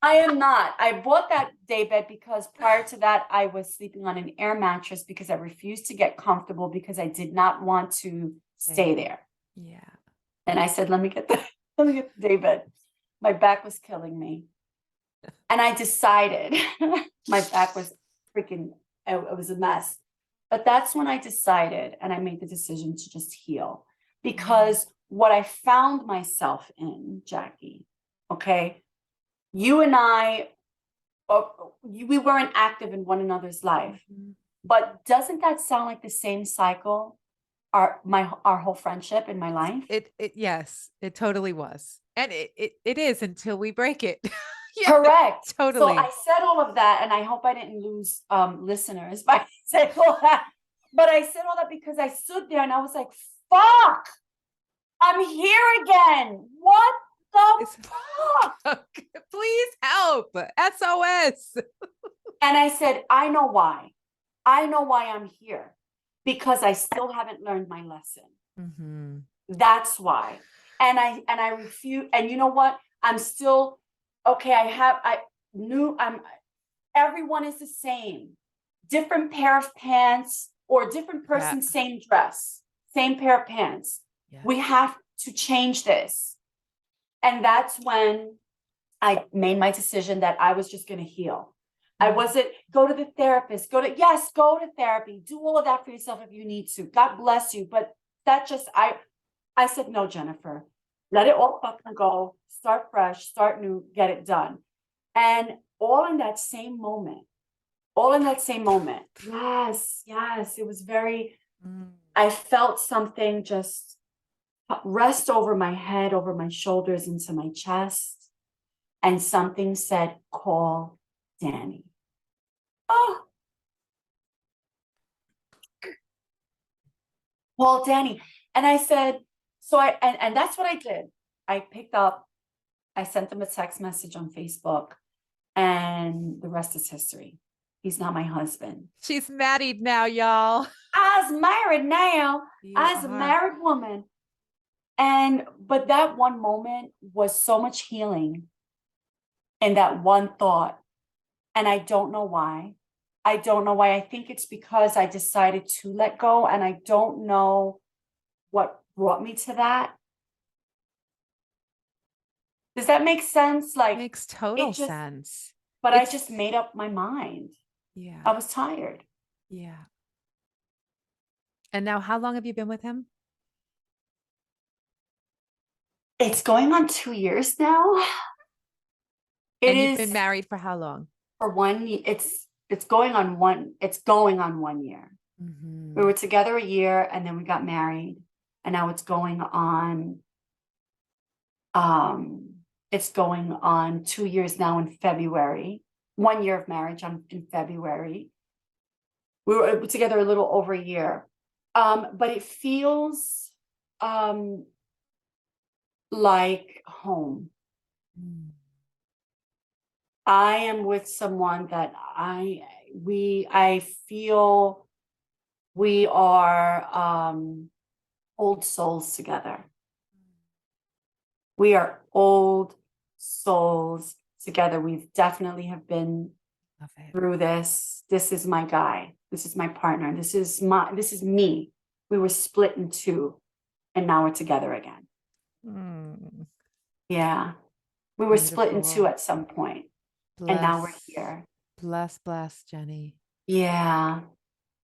I am not. I bought that day bed because prior to that, I was sleeping on an air mattress because I refused to get comfortable because I did not want to stay there. Yeah. And I said, let me get the day bed. My back was killing me. And I decided my back was freaking, it was a mess. But that's when I decided, and I made the decision to just heal. Because what I found myself in, Jackie, okay, you and I, we weren't active in one another's life. But doesn't that sound like the same cycle? Our whole friendship in my life? Yes, it totally was. And it is until we break it. Yeah, correct. Totally. So I said all of that, and I hope I didn't lose listeners by saying all that. But I said all that because I stood there and I was like, fuck, I'm here again. What the fuck? Please help. SOS. And I said, I know why. I know why I'm here. Because I still haven't learned my lesson. Mm-hmm. That's why. And I refuse. And you know what? I'm still okay. Everyone is the same. Different pair of pants or different person, same dress, same pair of pants. Yeah. We have to change this. And that's when I made my decision that I was just going to heal. I wasn't go to the therapist, go to therapy, do all of that for yourself if you need to. God bless you. But that just, I said, no, Jennifer, let it all fucking go, start fresh, start new, get it done. And all in that same moment. Yes, it was very, I felt something just rest over my head, over my shoulders, into my chest. And something said, call Danny. Oh, call Danny. And I said, and that's what I did. I picked up, I sent them a text message on Facebook, and the rest is history. He's not my husband. She's married now, y'all. I was married now. I was a married woman. But that one moment was so much healing in that one thought. And I don't know why. I think it's because I decided to let go, and I don't know what brought me to that. Does that make sense? Like, makes total sense. But I just made up my mind. Yeah. I was tired. Yeah. And now, how long have you been with him? It's going on 2 years now. You've been married for how long? For 1 year. It's going on 1 year. Mm-hmm. We were together a year, and then we got married, and now it's going on 2 years now in February. 1 year of marriage in February. We were together a little over a year. But it feels like home. I am with someone that I feel we are old souls together. We are old souls together. We've definitely have been through this. This is my guy. This is my partner. This is me. We were split in two, and now we're together again. Yeah. We were split in two at some point. And now we're here. Bless, Jenny. Yeah.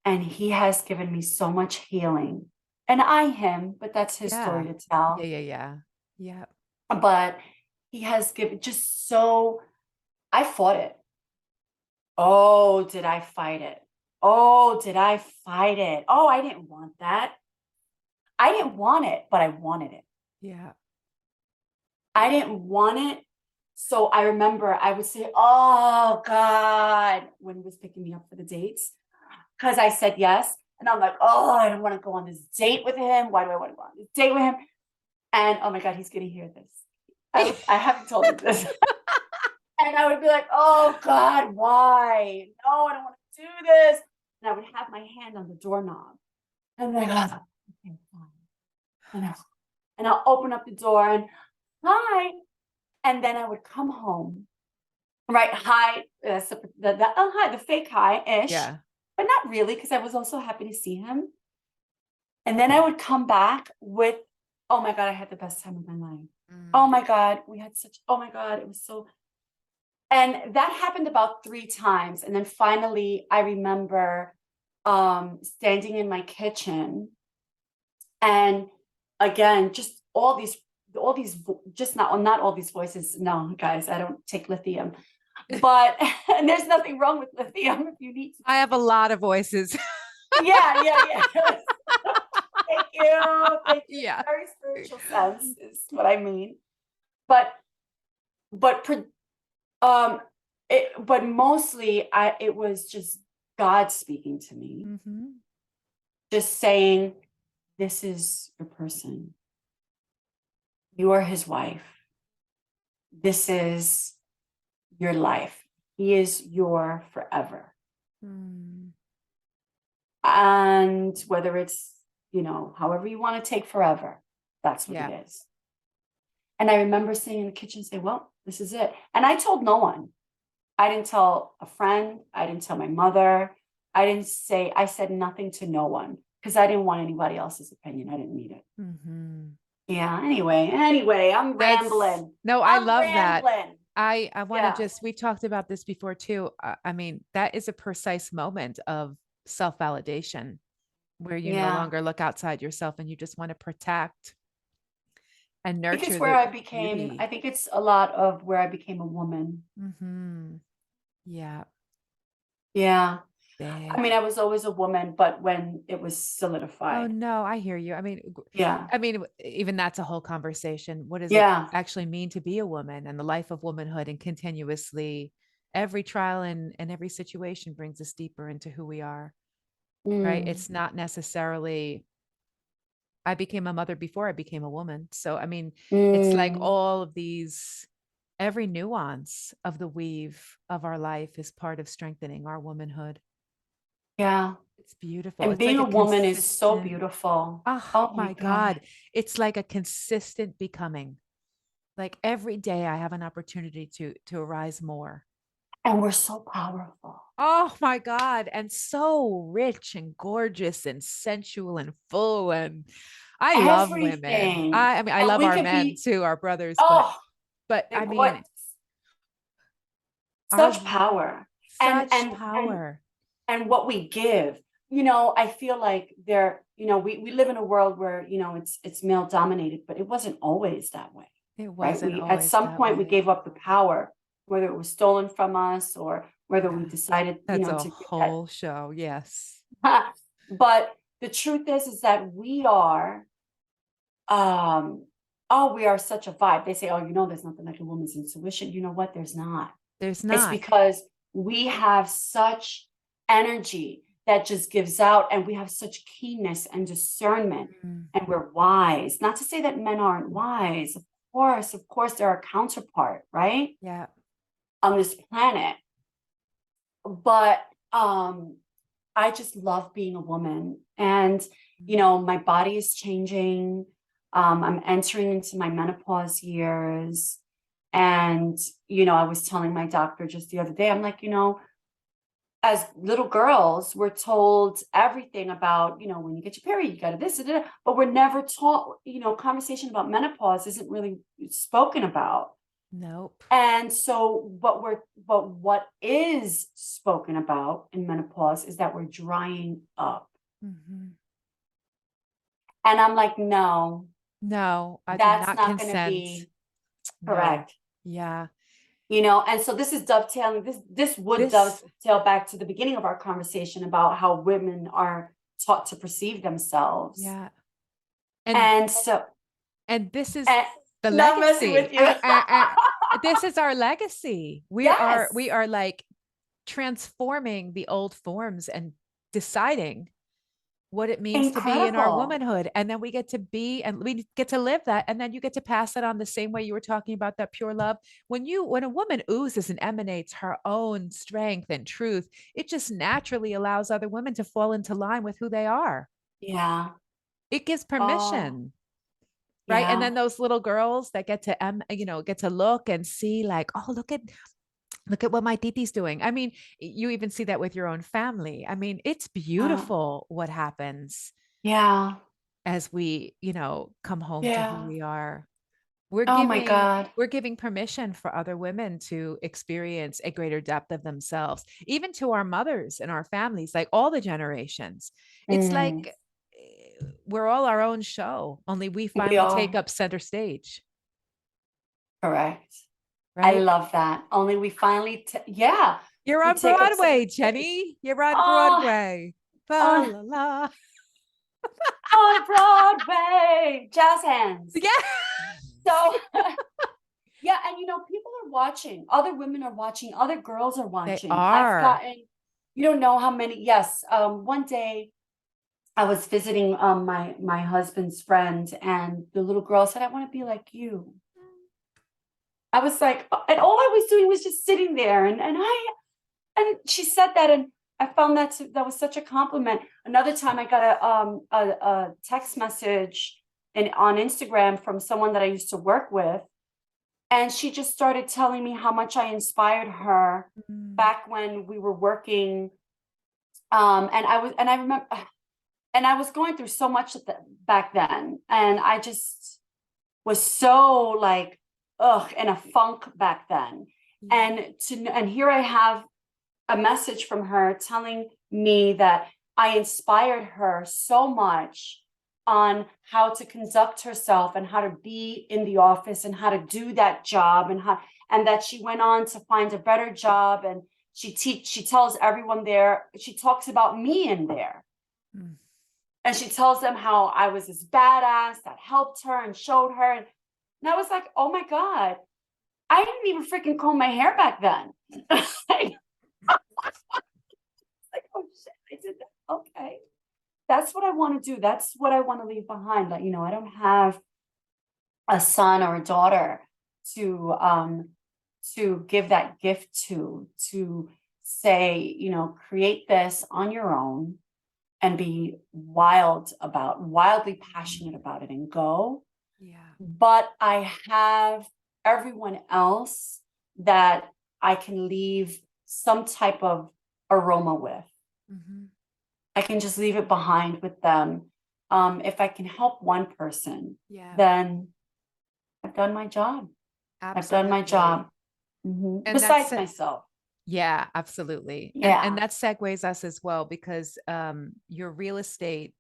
And he has given me so much healing. And I him, but that's his story to tell. Yeah. But he has given I fought it. Oh, did I fight it? Oh, I didn't want that. I didn't want it, but I wanted it. Yeah. I didn't want it. So I remember I would say, oh God, when he was picking me up for the dates, because I said yes. And I'm like, oh, I don't want to go on this date with him. Why do I want to go on this date with him? And oh my God, he's going to hear this. I haven't told him this. And I would be like, oh God, why? No, I don't want to do this. And I would have my hand on the doorknob. And I'm like, oh, okay, fine. And I'll open up the door and hi. And then I would come home. Right, hi, hi, the fake hi-ish, Yeah. but not really, because I was also happy to see him. And then I would come back with, oh my God, I had the best time of my life. Oh my God, oh my God, it was so. And that happened about 3 times. And then finally, I remember standing in my kitchen, and again, just all these, just not all these voices. No, guys, I don't take lithium. But and there's nothing wrong with lithium if you need to. I have a lot of voices. Yeah. Thank you. Yeah. Very spiritual sense is what I mean. But mostly it was just God speaking to me. Mm-hmm. Just saying, this is your person. You are his wife. This is your life. He is your forever. And whether it's, however you want to take forever, that's what it is. And I remember sitting in the kitchen saying, well, this is it. And I told no one. I didn't tell a friend. I didn't tell my mother. I said nothing to no one because I didn't want anybody else's opinion. I didn't need it. Mm-hmm. Yeah. Anyway, I'm rambling. No, I love that. I want to we've talked about this before too. I mean, that is a precise moment of self-validation where you no longer look outside yourself and you just want to protect and nurture. Because where I think it's a lot of where I became a woman. Mm-hmm. Yeah. Yeah. Big. I mean, I was always a woman, but when it was solidified. Oh no, I hear you. I mean, even that's a whole conversation. What does it actually mean to be a woman and the life of womanhood, and continuously every trial and every situation brings us deeper into who we are. Right. It's not necessarily I became a mother before I became a woman. So, I mean, it's like all of these, every nuance of the weave of our life is part of strengthening our womanhood. Yeah. It's beautiful. And being a woman is so beautiful. Oh my God. It's like a consistent becoming. Like every day I have an opportunity to arise more. And we're so powerful. Oh my God. And so rich and gorgeous and sensual and full. And I love women. I mean, I love our men too, our brothers. But I mean, such power. Such power. And what we give, I feel like we live in a world where, it's male dominated, but it wasn't always that way. It wasn't always at some point we gave up the power, whether it was stolen from us or whether we decided, that's a whole show. Yes. But the truth is that we are, we are such a vibe. They say, there's nothing like a woman's intuition. You know what? There's not. There's not. It's because we have such energy that just gives out, and we have such keenness and discernment, and we're wise. Not to say that men aren't wise. Of course, they're a counterpart, right? Yeah. On this planet. But I just love being a woman, and my body is changing. I'm entering into my menopause years, and I was telling my doctor just the other day, I'm like, as little girls, we're told everything about, when you get your period, you got to this, but we're never taught, conversation about menopause isn't really spoken about. Nope. And so, but what is spoken about in menopause is that we're drying up. Mm-hmm. And I'm like, no, I that's do not not going to be correct. No. Yeah. And so this is dovetailing, this would dovetail back to the beginning of our conversation about how women are taught to perceive themselves. Yeah. And this is the legacy. With you. This is our legacy. We are like transforming the old forms and deciding what it means to be in our Incredible. womanhood. And then we get to be and we get to live that. And then you get to pass it on the same way you were talking about that pure love. When a woman oozes and emanates her own strength and truth, it just naturally allows other women to fall into line with who they are. Yeah. It gives Oh, permission. Right. And yeah. then those little girls that get to get to look and see like, oh, look at what my titi's doing. I mean, you even see that with your own family. I mean, it's Uh, beautiful what happens yeah. as we, come home to who Yeah. we are. We're Oh my giving God. we're giving permission for other women to experience a greater depth of themselves, even to our mothers and our families, like all the generations. It's Mm, like we're all our own show, only we we finally take are. up center stage, Correct. I right? love that. Only we finally, yeah, You're we on take up center Broadway, stage. Jenny. You're on Oh, Broadway. La on la la. on Broadway, jazz hands. Yeah. So, yeah, and people are watching. Other women are watching. Other girls are They watching. I've are. gotten, you don't know how many. Yes, one day I was visiting my husband's friend, and the little girl said, "I want to be like you." I was like, and all I was doing was just sitting there, and she said that, and I found that was such a compliment. Another time, I got a text message on Instagram from someone that I used to work with, and she just started telling me how much I inspired her Mm, back when we were working. And I remember, and I was going through so much back then, and I just was so like, ugh, in a funk back then. yeah. And here I have a message from her telling me that I inspired her so much on how to conduct herself and how to be in the office and how to do that job, and that she went on to find a better job, and she tells everyone there, she talks about me in there, Mm. and she tells them how I was this badass that helped her and showed her, and I was like, oh my God, I didn't even freaking comb my hair back then. like, oh shit, I did that. Okay. That's what I want to do. That's what I want to leave behind. Like, I don't have a son or a daughter to give that gift to say, create this on your own and be wildly passionate about it and go. Yeah. But I have everyone else that I can leave some type of aroma with. Mhm. I can just leave it behind with them. If I can help one person, Yeah. then I've done my job. I've done my Absolutely. job. And Besides myself. yeah, absolutely. And Yeah. that segues us as well because your real estate,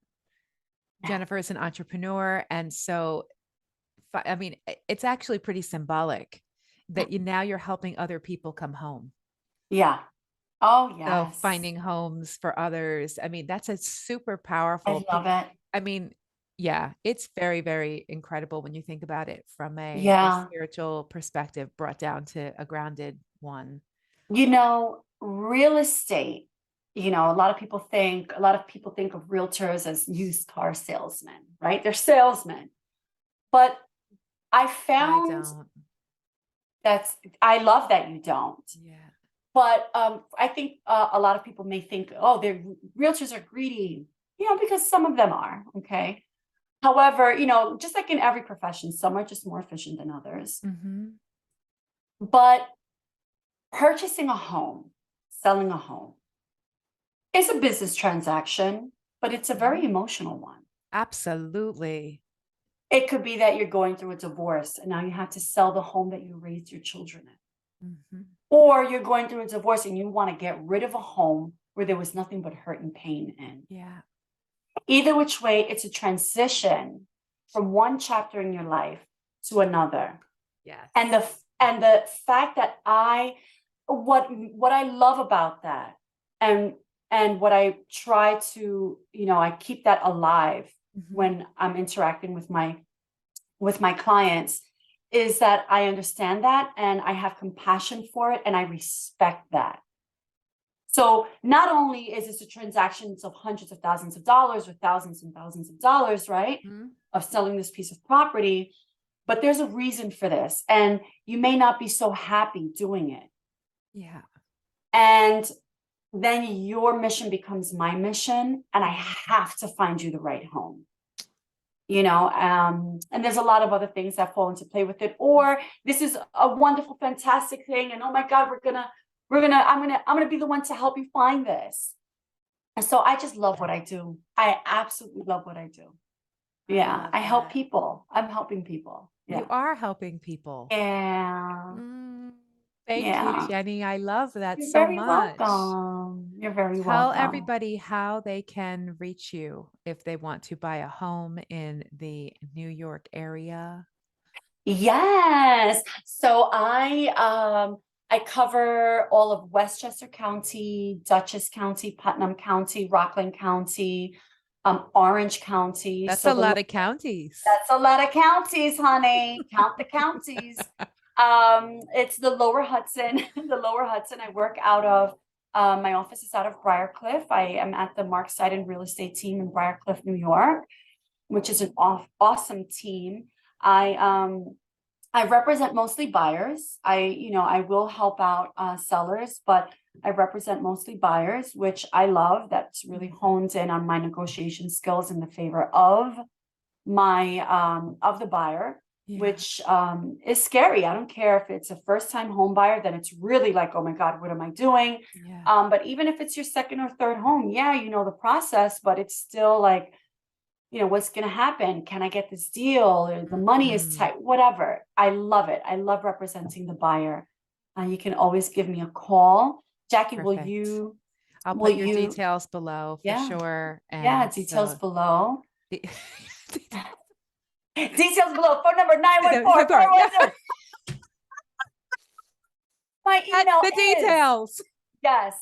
Jennifer is an entrepreneur. And so, I mean, it's actually pretty symbolic that you're helping other people come home. Yeah. Oh, So yes. finding homes for others. I mean, that's a super I powerful love it. I mean, yeah, it's very, very incredible when you think about it from a Yeah. spiritual perspective brought down to a grounded one. Real estate, a lot of people think of realtors as used car salesmen, right? They're salesmen. But I I found don't. that's, I love that you don't. Yeah. But I think a lot of people may think, oh, they're realtors are greedy, because some of them are, okay. However, just like in every profession, some are just more efficient than others. Hmm. But purchasing a home, selling a home, is a business transaction, but it's a very Hmm. emotional one. Absolutely. It could be that you're going through a divorce and now you have to sell the home that you raised your children in. Hmm. Or you're going through a divorce and you want to get rid of a home where there was nothing but hurt and pain in. Yeah. Either which way, it's a transition from one chapter in your life to another. And the Yes. and the fact that what I love about that, and what I try to, I keep that alive Hmm. when I'm interacting with my clients, is that I understand that and I have compassion for it and I respect that. So not only is this a transaction of hundreds of thousands of dollars or thousands and thousands of dollars, right, of selling this piece of property, but there's a reason for this. And you may not be so happy doing it. Yeah. And then your mission becomes my mission, and I have to find you the right home. And there's a lot of other things that fall into play with it. Or this is a wonderful, fantastic thing, and oh my God, I'm gonna be the one to help you find this. And so I just love what I do. I absolutely love what I do. Yeah, I help people. I'm helping people. Yeah. You are helping people. Yeah. Thank you, Jenny. I love that You're so very much. welcome. You're very Tell welcome. everybody how they can reach you if they want to buy a home in the New York area. Yes. So I cover all of Westchester County, Dutchess County, Putnam County, Rockland County, Orange County. That's So a lot of counties. That's a lot of counties, honey. Count the counties. It's the Lower Hudson. The Lower Hudson. I work out of my office is out of Briarcliff. I am at the Mark Seiden real estate team in Briarcliff, New York, which is an awesome team. I represent mostly buyers. I will help out sellers, but I represent mostly buyers, which I love. That's really honed in on my negotiation skills in the favor of the buyer, which is scary. I don't care if it's a first-time home buyer, then it's really like, oh my God, what am I doing? But even if it's your second or third home, you know the process, but it's still like, what's going to happen? Can I get this deal? Or the money is tight, whatever. I love it. I love representing the buyer. You can always give me a call. Jackie, Perfect. I'll put your details below for sure. And details below. Details below. Phone number 914-410. My email the details. Yes.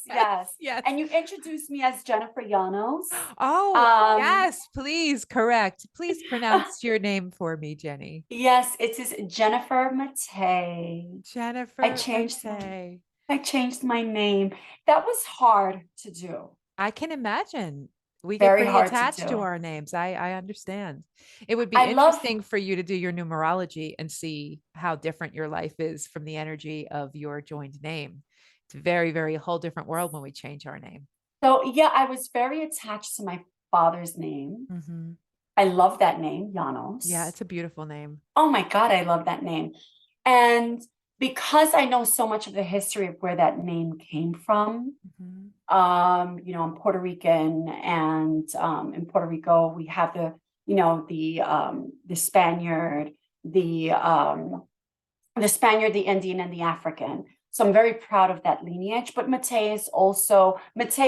And you introduced me as Jennifer Llanos. Oh, yes, please. Correct. Please pronounce your name for me, Jenny. Yes, it is Jennifer Mattei. Jennifer Mattei. I changed my name. That was hard to do. I can imagine. We get Very pretty hard attached to to our names. I understand. It would be interesting for you to do your numerology and see how different your life is from the energy of your joined name. It's very, very whole different world when we change our name. So I was very attached to my father's name. I love that name, Llanos. Yeah, it's a beautiful name. Oh my God, I love that name. And because I know so much of the history of where that name came from, I'm Puerto Rican, and in Puerto Rico we have the Spaniard, the Spaniard, the Indian, and the African. So I'm very proud of that lineage. But Mattei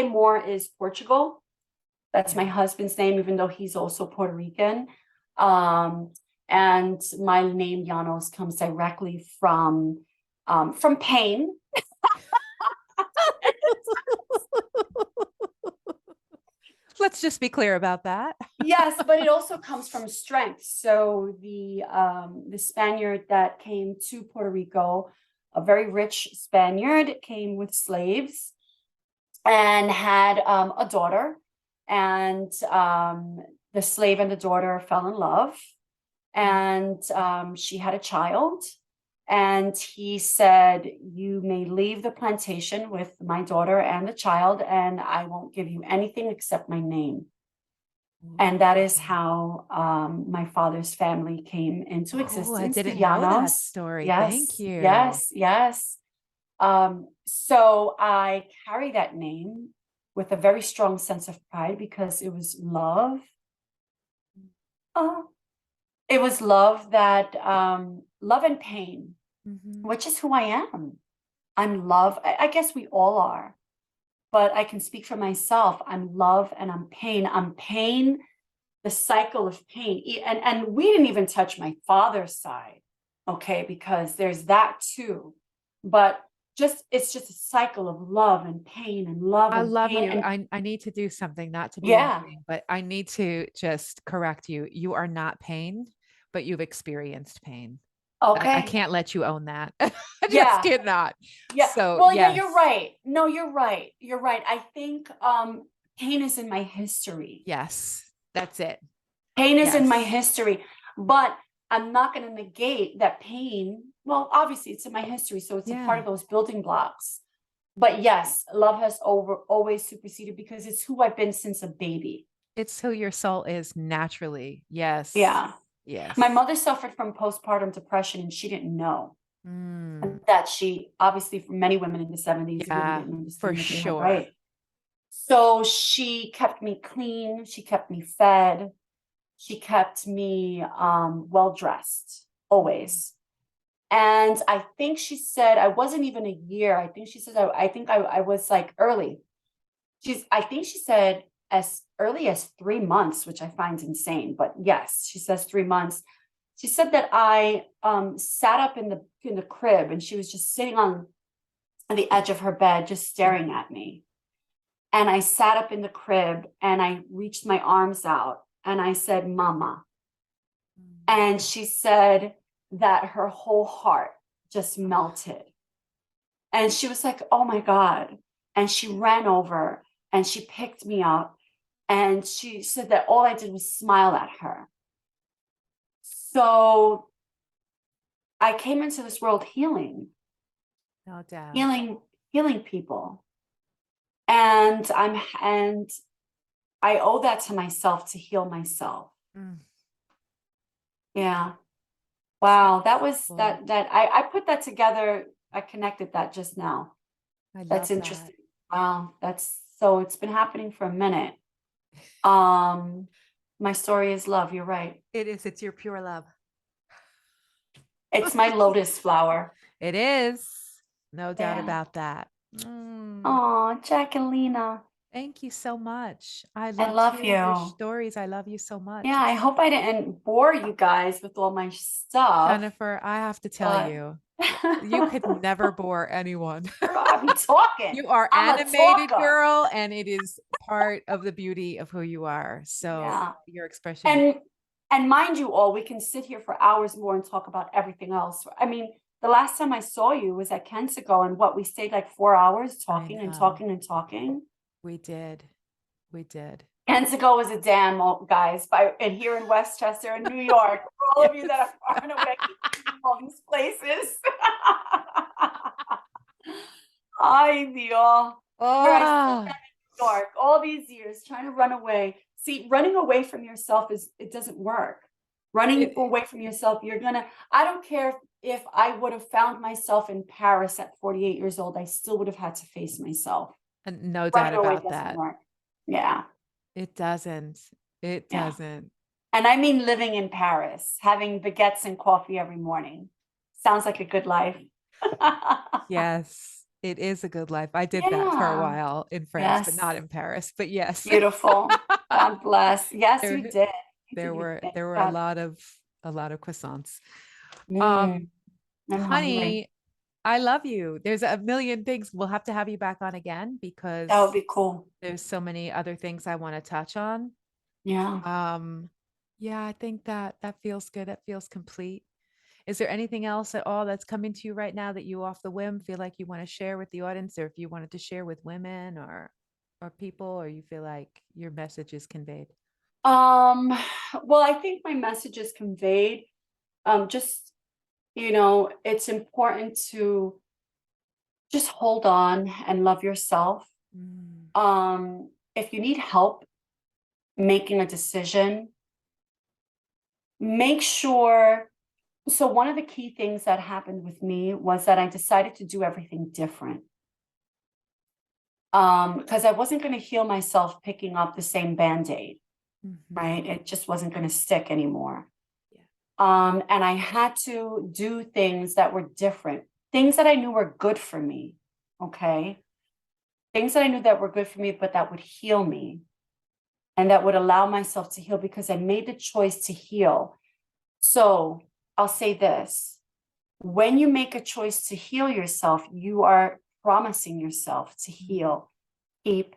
more is Portugal. That's my husband's name, even though he's also Puerto Rican. And my name Llanos comes directly from pain. Let's just be clear about that. Yes, but it also comes from strength. So the Spaniard that came to Puerto Rico, a very rich Spaniard, came with slaves and had a daughter, and the slave and the daughter fell in love, and she had a child. And he said, you may leave the plantation with my daughter and the child, and I won't give you anything except my name. And that is how my father's family came into existence. I didn't know that story. Yes, thank you. Yes. So I carry that name with a very strong sense of pride because it was love. It was love that love and pain, which is who I am. I'm love. I guess we all are, but I can speak for myself. I'm love and I'm pain. I'm pain, the cycle of pain. And we didn't even touch my father's side, okay, because there's that too. But it's just a cycle of love and pain and love. I love pain. you. I need to do something, not to be anything, but I need to just correct you. You are not pain, but you've experienced pain. I Okay. can't let you own that. I just Yeah. cannot. Yeah. So Well, yeah, yes, you're right. No, you're right. You're right. I think pain is in my history. yes, that's it. Pain is in my Yes. history, but I'm not going to negate that pain. Well, obviously it's in my history, so it's a part Yeah. of those building blocks. But yes, love has always superseded because it's who I've been since a baby. It's who your soul is naturally. Yes. Yeah. My Yes. mother suffered from postpartum depression and she didn't know. Mm, And that she obviously for many women in the 70s really yeah, didn't for understand that they had sure. right. So she kept me clean, she kept me fed, she kept me well dressed always. And I think she said I wasn't even a year. I think she said I think I was like early. I think she said as early as 3 months, which I find insane. But yes, she says 3 months. She said that I sat up in the crib and she was just sitting on the edge of her bed, just staring at me. And I sat up in the crib and I reached my arms out and I said, Mama. And she said that her whole heart just melted. And she was like, oh my God. And she ran over and she picked me up. And she said that all I did was smile at her. So I came into this world healing, No doubt. healing, healing people. And I owe that to myself to heal myself. Mm, Yeah. Wow. That was well, that I put that together. I connected that just now. I That's love that. interesting. Wow. That's so it's been happening for a minute. Um, my story is love. You're right. It is. It's your pure love. It's my lotus flower. It is. No doubt Yeah. about that. Mm, Oh, Jacquelina, thank you so much. I I loved love hearing your you. stories. I love you so much. Yeah, I It's hope I didn't bore you guys with all my stuff, Jennifer, I have to tell but you, you could never bore anyone. I'm talking. You are I'm a animated, talker. girl, and it is part of the beauty of who you are. So Yeah. your expression is And mind you all, we can sit here for hours more and talk about everything else. I mean, the last time I saw you was at Kensico, and what we stayed like 4 hours I talking and know. talking and talking. We did. We did. Kensico is a dam, guys, and here in Westchester in New York, for all of you that are far and away from all these places. Ay, Dios. Where I still am Oh, in New York, all these years trying to run away. See, running away from yourself it doesn't work. Running it, away from yourself, I don't care if I would have found myself in Paris at 48 years old, I still would have had to face myself. no doubt Running away about doesn't that. work. Yeah, It doesn't. It yeah. doesn't. And I mean living in Paris, having baguettes and coffee every morning. Sounds like a good life. Yes, it is a good life. I did that for a Yeah. while in France, but Yes. not in Paris. But yes. Beautiful. God bless. Yes, you there did. You did there your were thing. there were God. a lot of croissants. Um, Mm, I'm hungry. honey, I love you. There's a million things. We'll have to have you back on again That would because be cool. there's so many other things I want to touch on. Yeah. Um, yeah, I think that that feels good. That feels complete. Is there anything else at all that's coming to you right now that you off the whim feel like you want to share with the audience, or if you wanted to share with women or people, or you feel like your message is conveyed? Um, well, I think my message is conveyed. Just, it's important to just hold on and love yourself. Mm, If you need help making a decision, make sure. So one of the key things that happened with me was that I decided to do everything different. Because I wasn't going to heal myself picking up the same Band-Aid, mhm. right? It just wasn't going to stick anymore. Yeah. And I had to do things that were different, things that I knew were good for me. Okay. Things that I knew that were good for me, but that would heal me and that would allow myself to heal because I made the choice to heal. So I'll say this. When you make a choice to heal yourself, you are promising yourself to heal. Keep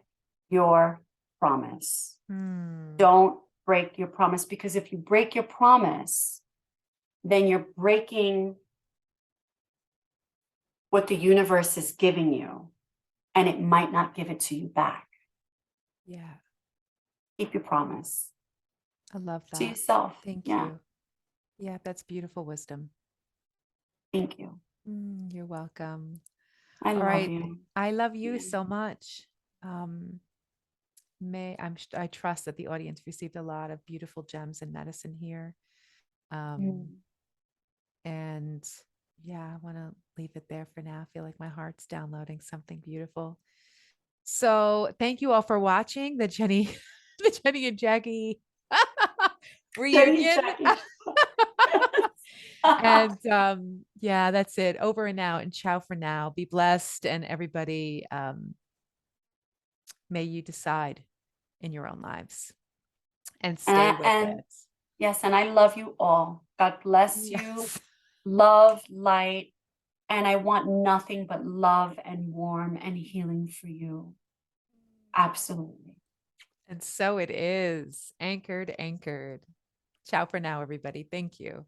your promise. Mm, Don't break your promise, because if you break your promise, then you're breaking what the universe is giving you, and it might not give it to you back. Yeah. Keep your promise I love to that. yourself. Thank Yeah. you. Yeah, that's beautiful wisdom. Thank you. You're welcome. I All love right. you. I love you Yeah. so much. I trust that the audience received a lot of beautiful gems and medicine here. Um, Mm. and yeah, I want to leave it there for now. I feel like my heart's downloading something beautiful. So thank you all for watching the Jenny, the Jenny and Jackie Jenny, reunion. Jackie. And yeah, that's it. Over and out, and ciao for now. Be blessed, and everybody, may you decide in your own lives and stay with And it. yes, and I love you all. God bless you. Yes. Love, light, and I want nothing but love and warm and healing for you. Absolutely. And so it is. Anchored, anchored. Ciao for now, everybody. Thank you.